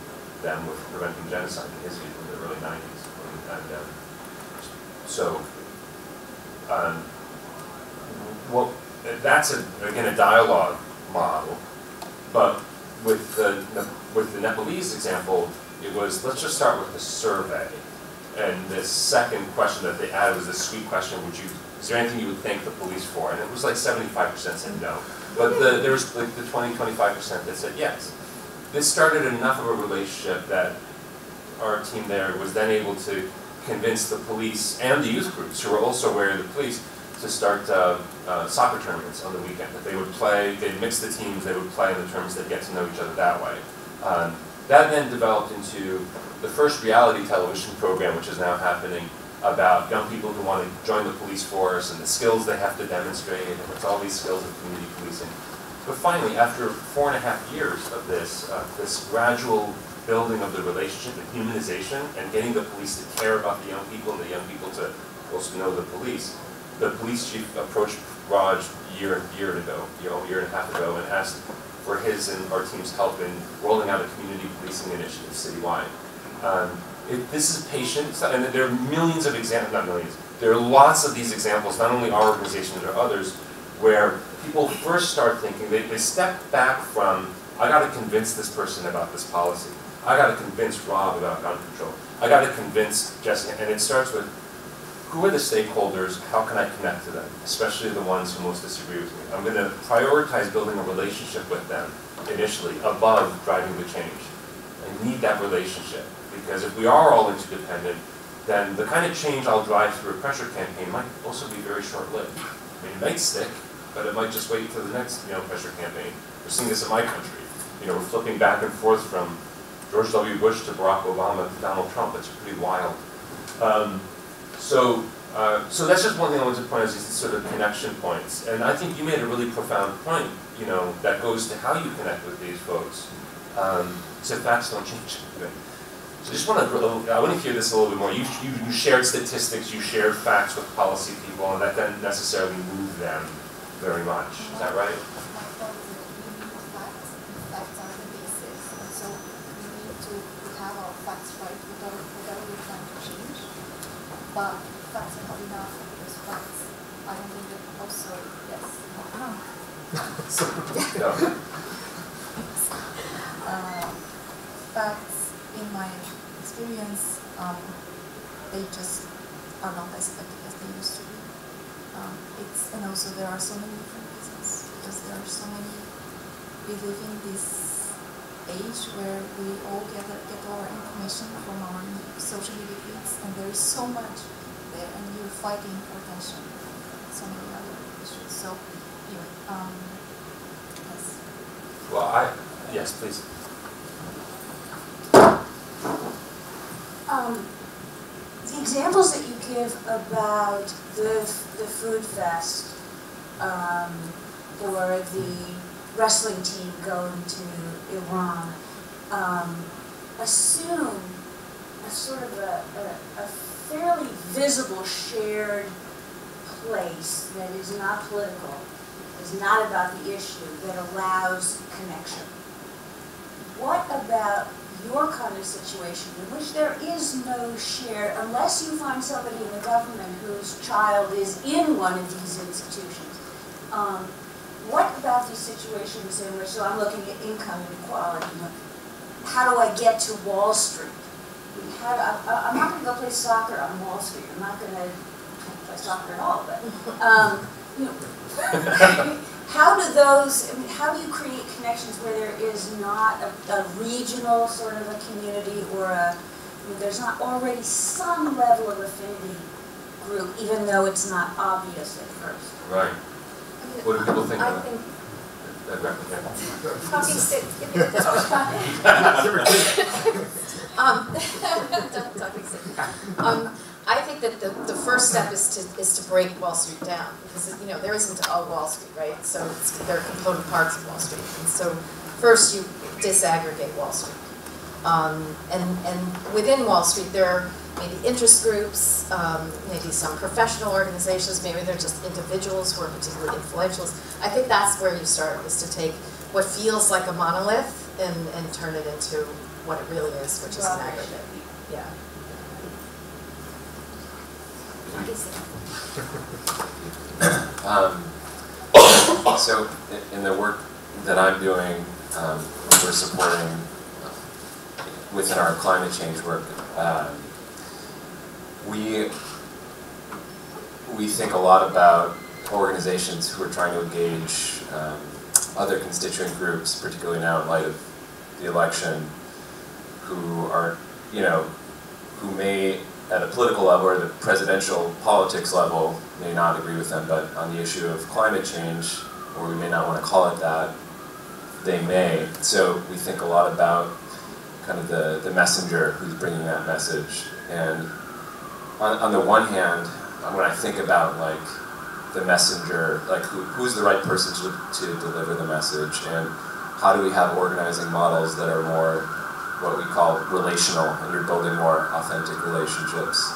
them with preventing genocide in his view in the early 90s. Well, that's again a dialogue model, but with the Nepalese example, it was, let's just start with the survey. And the second question that they added was this sweet question: is there anything you would thank the police for? And it was like 75% said no, but there was like the 20-25% that said yes. This started enough of a relationship that our team there was then able to convince the police and the youth groups, who were also aware of the police, to start soccer tournaments on the weekend. That they would play, they'd mix the teams, they would play in the tournaments, they'd get to know each other that way. That then developed into the first reality television program, which is now happening, about young people who want to join the police force and the skills they have to demonstrate, and it's all these skills of community policing. But finally, after 4.5 years of this gradual building of the relationship and humanization, and getting the police to care about the young people and the young people to also know the police chief approached Raj a year and a half ago, and asked for his and our team's help in rolling out a community policing initiative citywide. This is patient, and there are millions of examples, not millions, there are lots of these examples, not only our organization, but others, where people first start thinking, they step back from, I got to convince this person about this policy. I got to convince Rob about gun control. I got to convince Jesse, and it starts with, who are the stakeholders? How can I connect to them? Especially the ones who most disagree with me. I'm going to prioritize building a relationship with them initially, above driving the change. I need that relationship, because if we are all interdependent, then the kind of change I'll drive through a pressure campaign might also be very short-lived. I mean, it might stick, but it might just wait until the next pressure campaign. We're seeing this in my country. We're flipping back and forth from George W. Bush to Barack Obama to Donald Trump. It's pretty wild. So that's just one thing I wanted to point out, is these sort of connection points. And I think you made a really profound point, that goes to how you connect with these folks. So facts don't change. So I just want to hear this a little bit more. You shared statistics, you shared facts with policy people, and that didn't necessarily move them very much. Is that right? Facts are the basis, and so we need to have our facts right without really trying to change. But facts are not enough, because facts, I don't think that also, yes. Facts, in my experience, they just are not as effective as they used to be. And also there are so many different reasons, because there are so many. We live in this age where we all get our information from our social media feeds, and there is so much there, and you're fighting for attention, so many other issues. So, yes. Well, yes, please. The examples that you give about the food fest, or the wrestling team going to Iran, assume a sort of a fairly visible shared place that is not political, is not about the issue, that allows connection. What about your kind of situation in which there is no shared, unless you find somebody in the government whose child is in one of these institutions? What about these situations in which, so I'm looking at income inequality, how do I get to Wall Street? I'm not going to go play soccer on Wall Street. I'm not going to play soccer at all, but, you know, how do those, I mean, how do you create connections where there is not a regional sort of a community or there's not already some level of affinity group, even though it's not obvious at first? Right. What do people think I of think that? talking stick. Talking stick. I think that the first step is to break Wall Street down, because you know there isn't all Wall Street, right? So there are component parts of Wall Street, and so first you disaggregate Wall Street, and within Wall Street there are maybe interest groups, maybe some professional organizations, maybe they're just individuals who are particularly influential. I think that's where you start, is to take what feels like a monolith and turn it into what it really is, which is an aggregate. Yeah. So in the work that I'm doing, we're supporting within our climate change work, we think a lot about organizations who are trying to engage other constituent groups, particularly now in light of the election, who are, you know, who may at a political level or the presidential politics level may not agree with them, but on the issue of climate change, or we may not want to call it that, they may. So we think a lot about kind of the messenger who's bringing that message. And on the one hand, when I think about like the messenger, like who's the right person to deliver the message, and how do we have organizing models that are more what we call relational, and you're building more authentic relationships.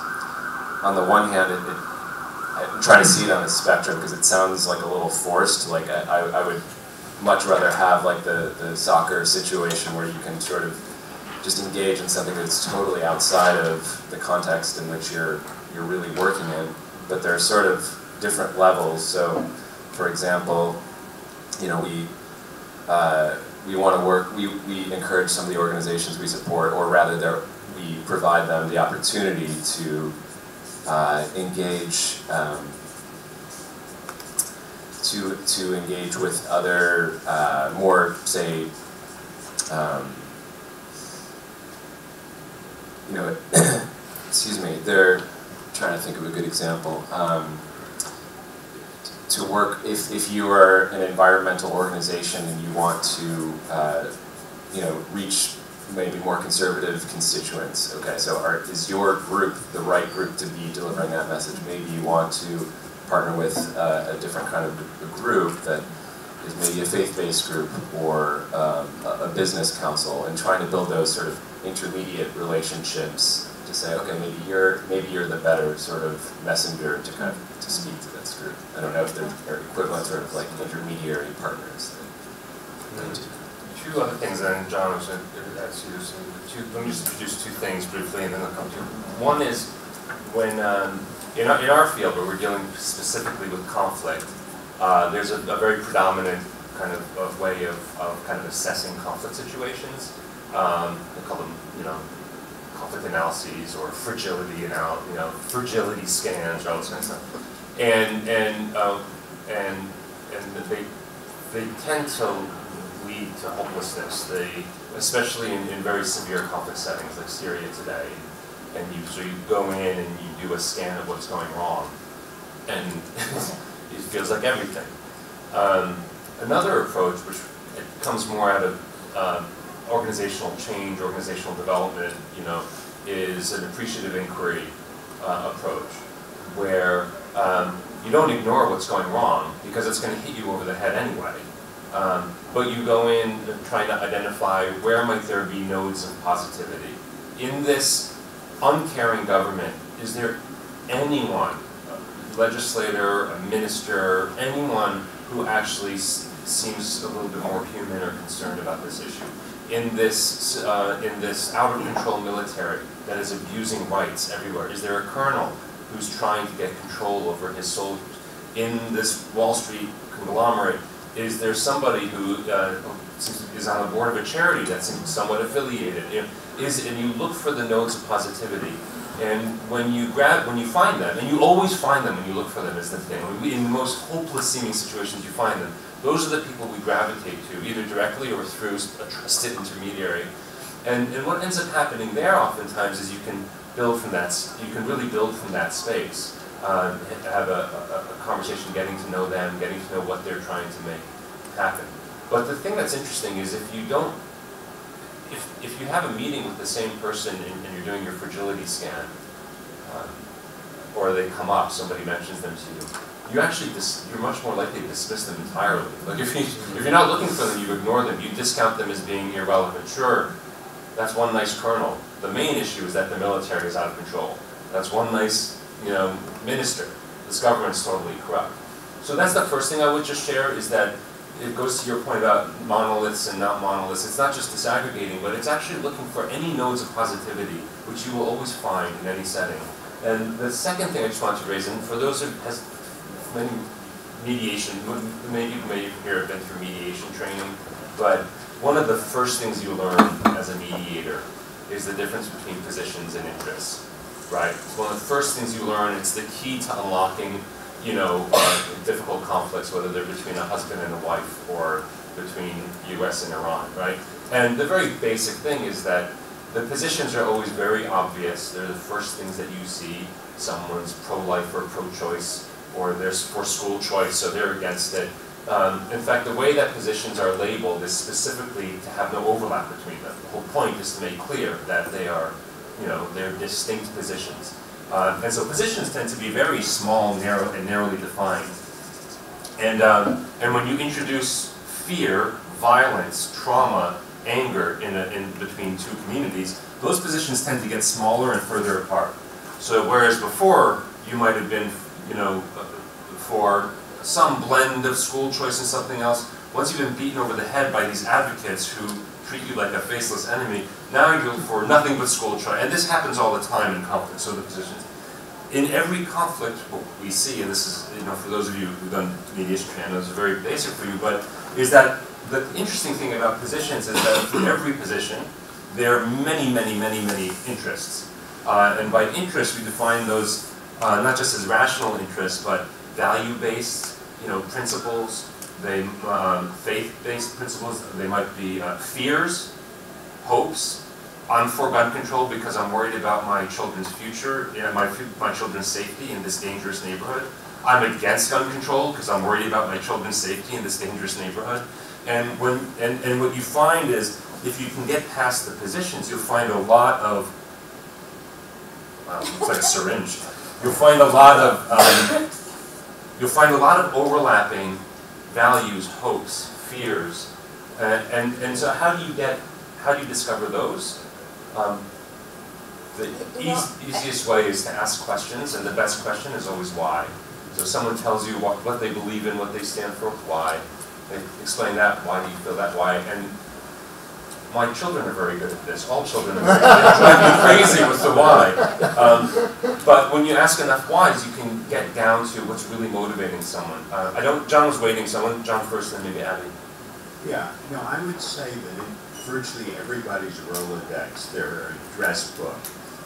On the one hand, I'm trying to see it on a spectrum because it sounds like a little forced. Like I would much rather have like the soccer situation where you can sort of just engage in something that's totally outside of the context in which you're really working in. But there are sort of different levels. So, for example, you know, we want to work, we encourage some of the organizations we support, or rather we provide them the opportunity to engage to engage with other more, say, you know, excuse me, they're trying to think of a good example. To work, if you are an environmental organization and you want to, you know, reach maybe more conservative constituents, okay, so is your group the right group to be delivering that message? Maybe you want to partner with a different kind of a group that is maybe a faith-based group or a business council, and trying to build those sort of intermediate relationships to say, okay, maybe you're the better sort of messenger to kind of to speak to this group. I don't know if they're equivalent sort of like intermediary partners. Two other things, and John, I was going to ask you let me just introduce two things briefly, and then I'll come to you. One is when in our field where we're dealing specifically with conflict, there's a very predominant kind of way of kind of assessing conflict situations. They call them, you know, conflict analyses or fragility fragility scans, all this kind of stuff. And they tend to lead to hopelessness. Especially in very severe conflict settings like Syria today. And so you go in and you do a scan of what's going wrong, and it feels like everything. Another approach, which it comes more out of organizational change, organizational development, you know, is an appreciative inquiry approach, where you don't ignore what's going wrong because it's going to hit you over the head anyway. But you go in and try to identify where might there be nodes of positivity. In this uncaring government, is there anyone, a legislator, a minister, anyone who actually seems a little bit more human or concerned about this issue? In this out of control military that is abusing rights everywhere, is there a colonel who's trying to get control over his soldiers? In this Wall Street conglomerate, is there somebody who is on the board of a charity that seems somewhat affiliated? And you look for the nodes of positivity, And when you find them, and you always find them when you look for them is the thing. In the most hopeless seeming situations you find them, those are the people we gravitate to, either directly or through a trusted intermediary. And what ends up happening there oftentimes is you can build from that, you can really build from that space. Have a conversation, getting to know them, getting to know what they're trying to make happen. But the thing that's interesting is if you don't, if you have a meeting with the same person and you're doing your fragility scan, or they come up, somebody mentions them to you, you actually you're much more likely to dismiss them entirely. Like if you're not looking for them, you ignore them, you discount them as being irrelevant. Sure, that's one nice colonel. The main issue is that the military is out of control. That's one nice, minister. This government's totally corrupt. So that's the first thing I would just share, is that it goes to your point about monoliths and not monoliths. It's not just disaggregating, but it's actually looking for any nodes of positivity, which you will always find in any setting. And the second thing I just want to raise, and for those who has many mediation, many people may here have been through mediation training, but one of the first things you learn as a mediator is the difference between positions and interests, right? It's one of the first things you learn. It's the key to unlocking, difficult conflicts, whether they're between a husband and a wife or between US and Iran, right? And the very basic thing is that the positions are always very obvious. They're the first things that you see. Someone's pro-life or pro-choice, or they're for school choice, so they're against it. In fact, the way that positions are labeled is specifically to have no overlap between them. The whole point is to make clear that they are, they're distinct positions. And so positions tend to be very small, narrow, and narrowly defined. And when you introduce fear, violence, trauma, anger in between two communities, those positions tend to get smaller and further apart. So whereas before you might have been, for some blend of school choice and something else, once you've been beaten over the head by these advocates who treat you like a faceless enemy, now you're for nothing but school choice. And this happens all the time in conflict, so the positions. In every conflict, what we see, and this is, for those of you who've done mediation training, I know it's very basic for you, but is that the interesting thing about positions is that for every position, there are many, many, many, many interests. And by interest, we define those not just as rational interests, but value-based, principles. They faith-based principles. They might be fears, hopes. I'm for gun control because I'm worried about my children's future and my children's safety in this dangerous neighborhood. I'm against gun control because I'm worried about my children's safety in this dangerous neighborhood. And what you find is, if you can get past the positions, you'll find a lot of, it's like a syringe. You'll find a lot of overlapping values, hopes, fears, and so how do you discover those? The easiest way is to ask questions, and the best question is always why. So someone tells you what they believe in, what they stand for, why. They explain that, why do you feel that, why, and my children are very good at this. All children are very good. They drive me crazy with the why. But when you ask enough whys, you can get down to what's really motivating someone. John was waiting, John first, then maybe Abby. Yeah, I would say that in virtually everybody's Rolodex, their address book,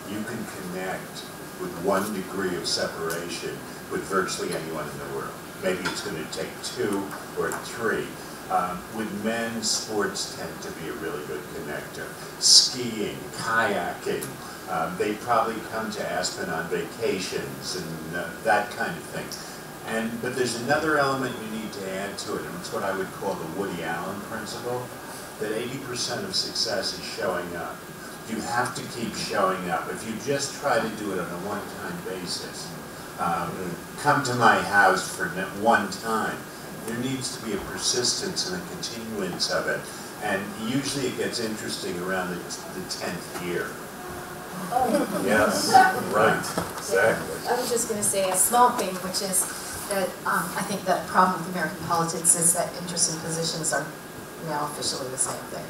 you can connect with 1 degree of separation with virtually anyone in the world. Maybe it's going to take 2 or 3. With men, sports tend to be a really good connector. Skiing, kayaking, they probably come to Aspen on vacations and that kind of thing. But there's another element you need to add to it, and it's what I would call the Woody Allen principle, that 80% of success is showing up. You have to keep showing up. If you just try to do it on a one-time basis, come to my house for one time, there needs to be a persistence and a continuance of it. And usually it gets interesting around the 10th year. Oh. Yes, right, exactly. I was just going to say a small thing, which is that I think the problem with American politics is that interests and positions are now officially the same thing.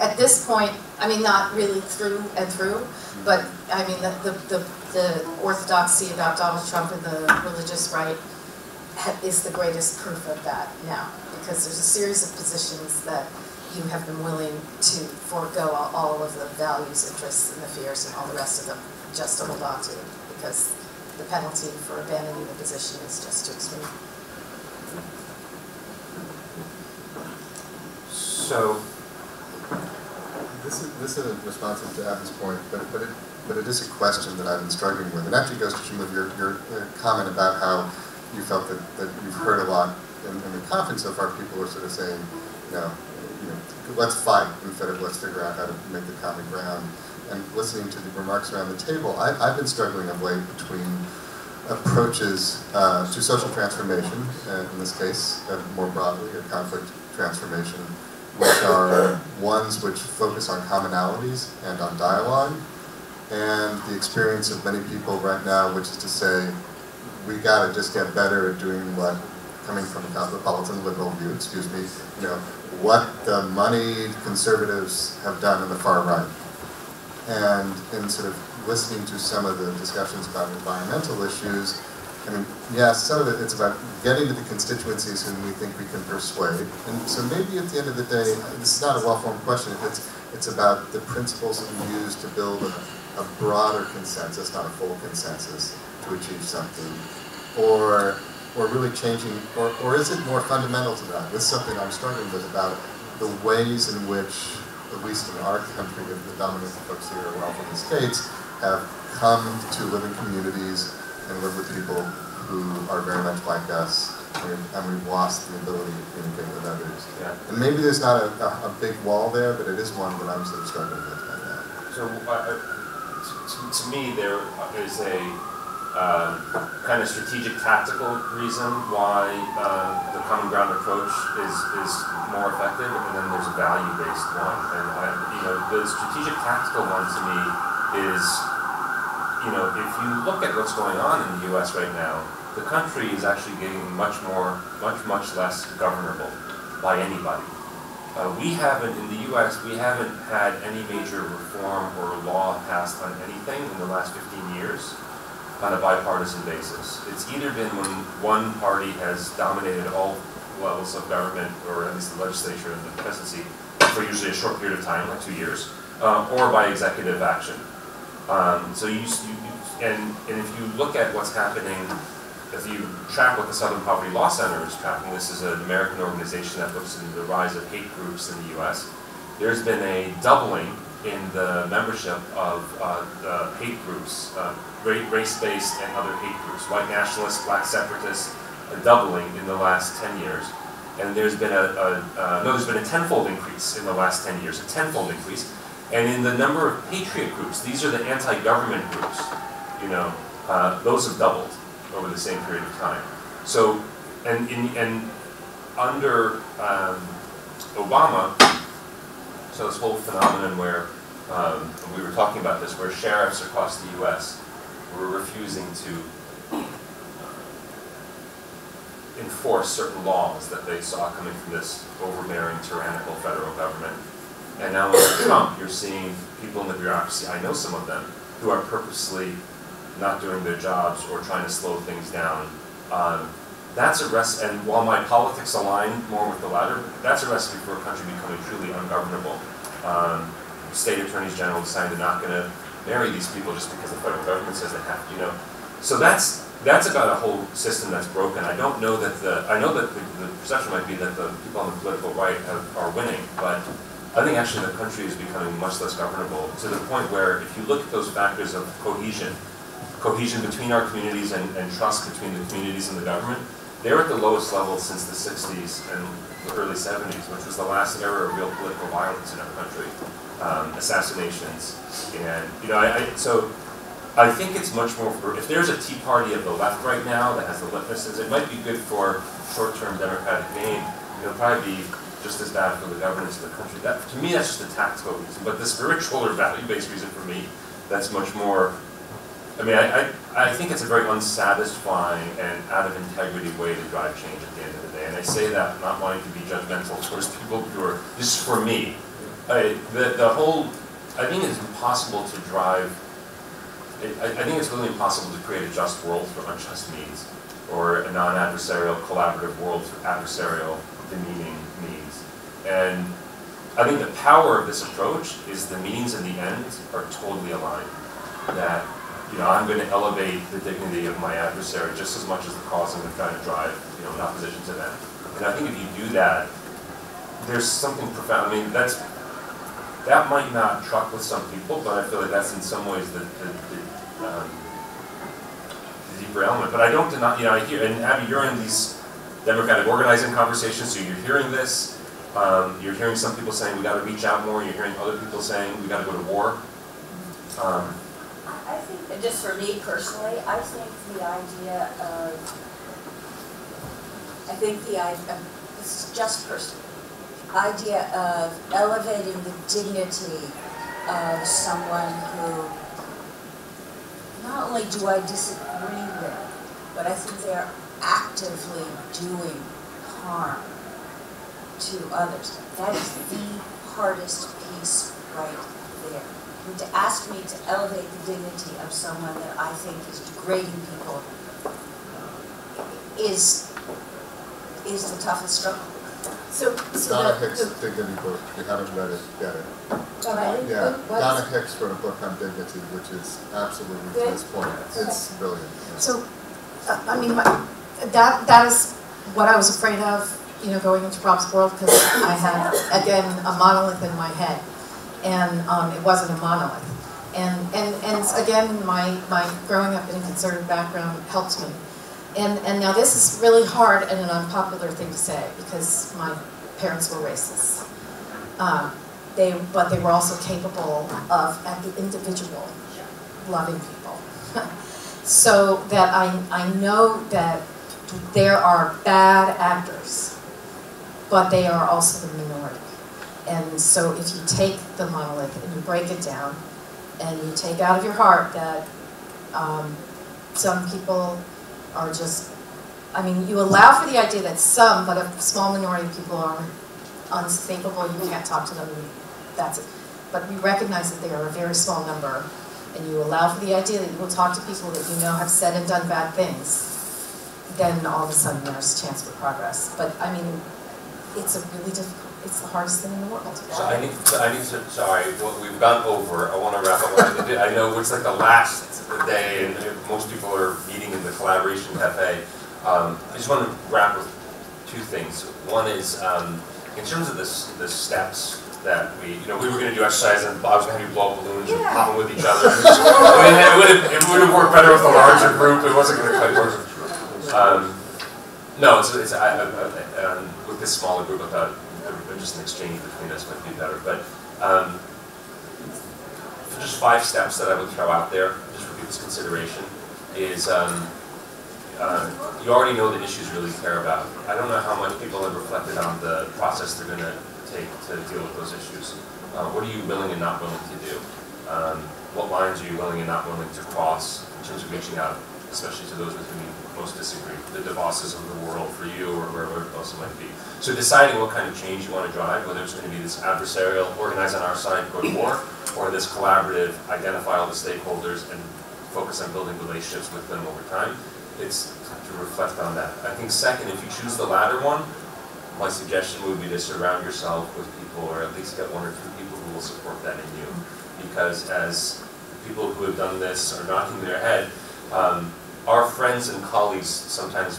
At this point, I mean, not really through and through, but I mean, the orthodoxy about Donald Trump and the religious right is the greatest proof of that now, because there's a series of positions that you have been willing to forego all of the values, interests, and the fears, and all the rest of them just to hold on to, because the penalty for abandoning the position is just too extreme. So, This isn't responsive to Abby's point, but it is a question that I've been struggling with. It actually goes to some of your comment about how you felt that you've heard a lot in the conference so far. People are sort of saying, let's fight instead of let's figure out how to make the common ground. And listening to the remarks around the table, I've been struggling of late between approaches to social transformation, in this case, more broadly, or conflict transformation, which are ones which focus on commonalities and on dialogue, and the experience of many people right now, which is to say, we got to just get better at doing what, coming from a cosmopolitan liberal view, what the moneyed conservatives have done in the far right. And in sort of listening to some of the discussions about environmental issues, I mean, yes, some of it's about getting to the constituencies whom we think we can persuade. And so maybe at the end of the day, this is not a well-formed question, it's about the principles that we use to build a broader consensus, not a full consensus, to achieve something. Or really changing, or is it more fundamental to that? This is something I'm struggling with about the ways in which, at least in our country, the dominant folks here well from the States, have come to live in communities and live with people who are very much like us, and we've lost the ability to communicate with others. Yeah. And maybe there's not a big wall there, but it is one that I'm sort of struggling with right now. So to me, there is a kind of strategic tactical reason why the common ground approach is more effective, and then there's a value-based one. And the strategic tactical one to me is, if you look at what's going on in the U.S. right now, the country is actually getting much less governable by anybody. In the U.S., we haven't had any major reform or law passed on anything in the last 15 years on a bipartisan basis. It's either been when one party has dominated all levels of government, or at least the legislature and the presidency, for usually a short period of time, like 2 years, or by executive action. And if you look at what's happening, if you track what the Southern Poverty Law Center is tracking, this is an American organization that looks into the rise of hate groups in the U.S. There's been a doubling in the membership of hate groups, race-based and other hate groups, white nationalists, black separatists, a doubling in the last 10 years. And there's been a tenfold increase in the last 10 years, a tenfold increase. And in the number of patriot groups, these are the anti-government groups, those have doubled over the same period of time. So, and under Obama, so this whole phenomenon where, we were talking about this, where sheriffs across the U.S. were refusing to enforce certain laws that they saw coming from this overbearing, tyrannical federal government. And now under Trump, you're seeing people in the bureaucracy, I know some of them, who are purposely not doing their jobs or trying to slow things down. That's a recipe, and while my politics align more with the latter, that's a recipe for a country becoming truly ungovernable. State attorneys general deciding they're not going to marry these people just because the federal government says they have to, So that's about a whole system that's broken. I don't know that I know that the perception might be that the people on the political right are winning, but I think actually the country is becoming much less governable, to the point where if you look at those factors of cohesion between our communities and trust between the communities and the government, they're at the lowest level since the 60s and the early 70s, which was the last era of real political violence in our country, assassinations, and so I think it's much more for, if there's a Tea Party of the left right now that has the litmuses, it might be good for short-term democratic gain. It'll probably be just as bad for the governance of the country. That, to me, that's just a tactical reason. But the spiritual or value-based reason for me, that's much more, I think it's a very unsatisfying and out of integrity way to drive change at the end of the day. And I say that not wanting to be judgmental towards people who are, this is for me. I think it's impossible to drive, I think it's really impossible to create a just world through unjust means, or a non-adversarial collaborative world through adversarial demeaning means. And I think the power of this approach is the means and the ends are totally aligned. That I'm going to elevate the dignity of my adversary just as much as the cause I'm going to try to drive, in opposition to them. And I think if you do that, there's something profound. I mean, that might not truck with some people, but I feel like that's in some ways the deeper element. But I don't deny, I hear, and Abby, you're in these democratic organizing conversations, so you're hearing this. You're hearing some people saying we got to reach out more. You're hearing other people saying we got to go to war. I think that just for me personally, I think the idea of, this is just personal, idea of elevating the dignity of someone who not only do I disagree with, but I think they are actively doing harm to others. That is the hardest piece right there. And to ask me to elevate the dignity of someone that I think is degrading people is the toughest struggle. Donna Hicks' Dignity book, if you haven't read it, get it. Yeah, Donna Hicks wrote a book on dignity, which is absolutely to this point. It's brilliant. Yeah. So, I mean, that is what I was afraid of, going into Rob's world, because I had, again, a monolith in my head, and it wasn't a monolith. And again, my growing up in a conservative background helped me. And now this is really hard and an unpopular thing to say, because my parents were racist. But they were also capable of, at the individual, loving people. So that I know that there are bad actors, but they are also the minority. And so if you take the monolith and you break it down, and you take out of your heart that some people are just, you allow for the idea that some, but a small minority of people are unspeakable, you can't talk to them, that's it. But we recognize that they are a very small number, and you allow for the idea that you will talk to people that you know have said and done bad things, then all of a sudden there's a chance for progress. But it's a really difficult, it's the hardest thing in the world. So I need to, sorry, we've gone over, I want to wrap up. I know it's like the last day and most people are meeting in the Collaboration Cafe. I just want to wrap with two things. One is, in terms of the steps that we were going to do exercise and I was going to have you blow up balloons and pop them with each other. It would have worked better with a larger group. It wasn't going to quite work. No, with this smaller group, I thought just an exchange between us might be better. But just 5 steps that I would throw out there, just for people's consideration, is you already know the issues you really care about. I don't know how much people have reflected on the process they're going to take to deal with those issues. What are you willing and not willing to do? What lines are you willing and not willing to cross in terms of reaching out, especially to those with whom you most disagree, the DeVosses of the world for you or wherever else it might be. So deciding what kind of change you want to drive, whether it's going to be this adversarial, organize on our side, go to war, or this collaborative, identify all the stakeholders and focus on building relationships with them over time, it's to reflect on that. I think second, if you choose the latter one, my suggestion would be to surround yourself with people, or at least get 1 or 2 people who will support that in you. Because as people who have done this are knocking their head, our friends and colleagues sometimes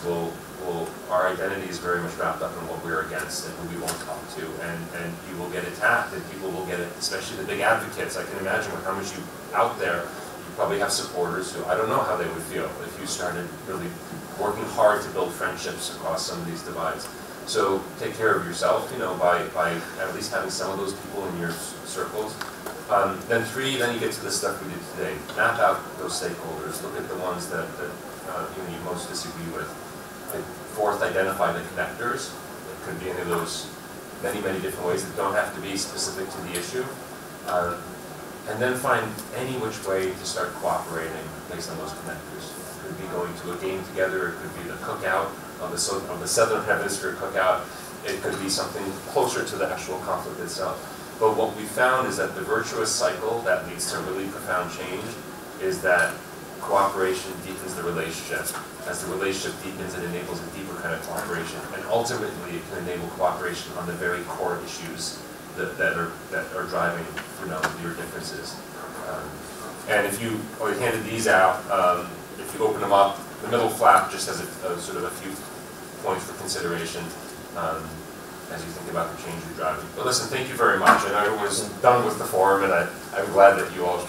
our identity is very much wrapped up in what we're against and who we won't talk to, and you will get attacked, and people will get it, especially the big advocates. I can imagine with how much you out there, you probably have supporters who, I don't know how they would feel if you started really working hard to build friendships across some of these divides. So take care of yourself, by at least having some of those people in your circles. Then 3, then you get to the stuff we did today. Map out those stakeholders. Look at the ones that you most disagree with. And 4th, identify the connectors. It could be any of those many, many different ways that don't have to be specific to the issue. And then find any which way to start cooperating based on those connectors. It could be going to a game together. It could be the cookout of the Southern Hemisphere cookout. It could be something closer to the actual conflict itself. But what we found is that the virtuous cycle that leads to really profound change is that cooperation deepens the relationship. As the relationship deepens, it enables a deeper kind of cooperation. And ultimately, it can enable cooperation on the very core issues that are driving your differences. And if you handed these out, if you open them up, the middle flap just has a sort of a few points for consideration as you think about the change you're driving. But listen, thank you very much. And I was done with the forum, and I'm glad that you all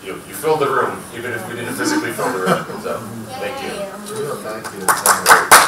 you filled the room, even if we didn't physically fill the room. So, thank you. Thank you.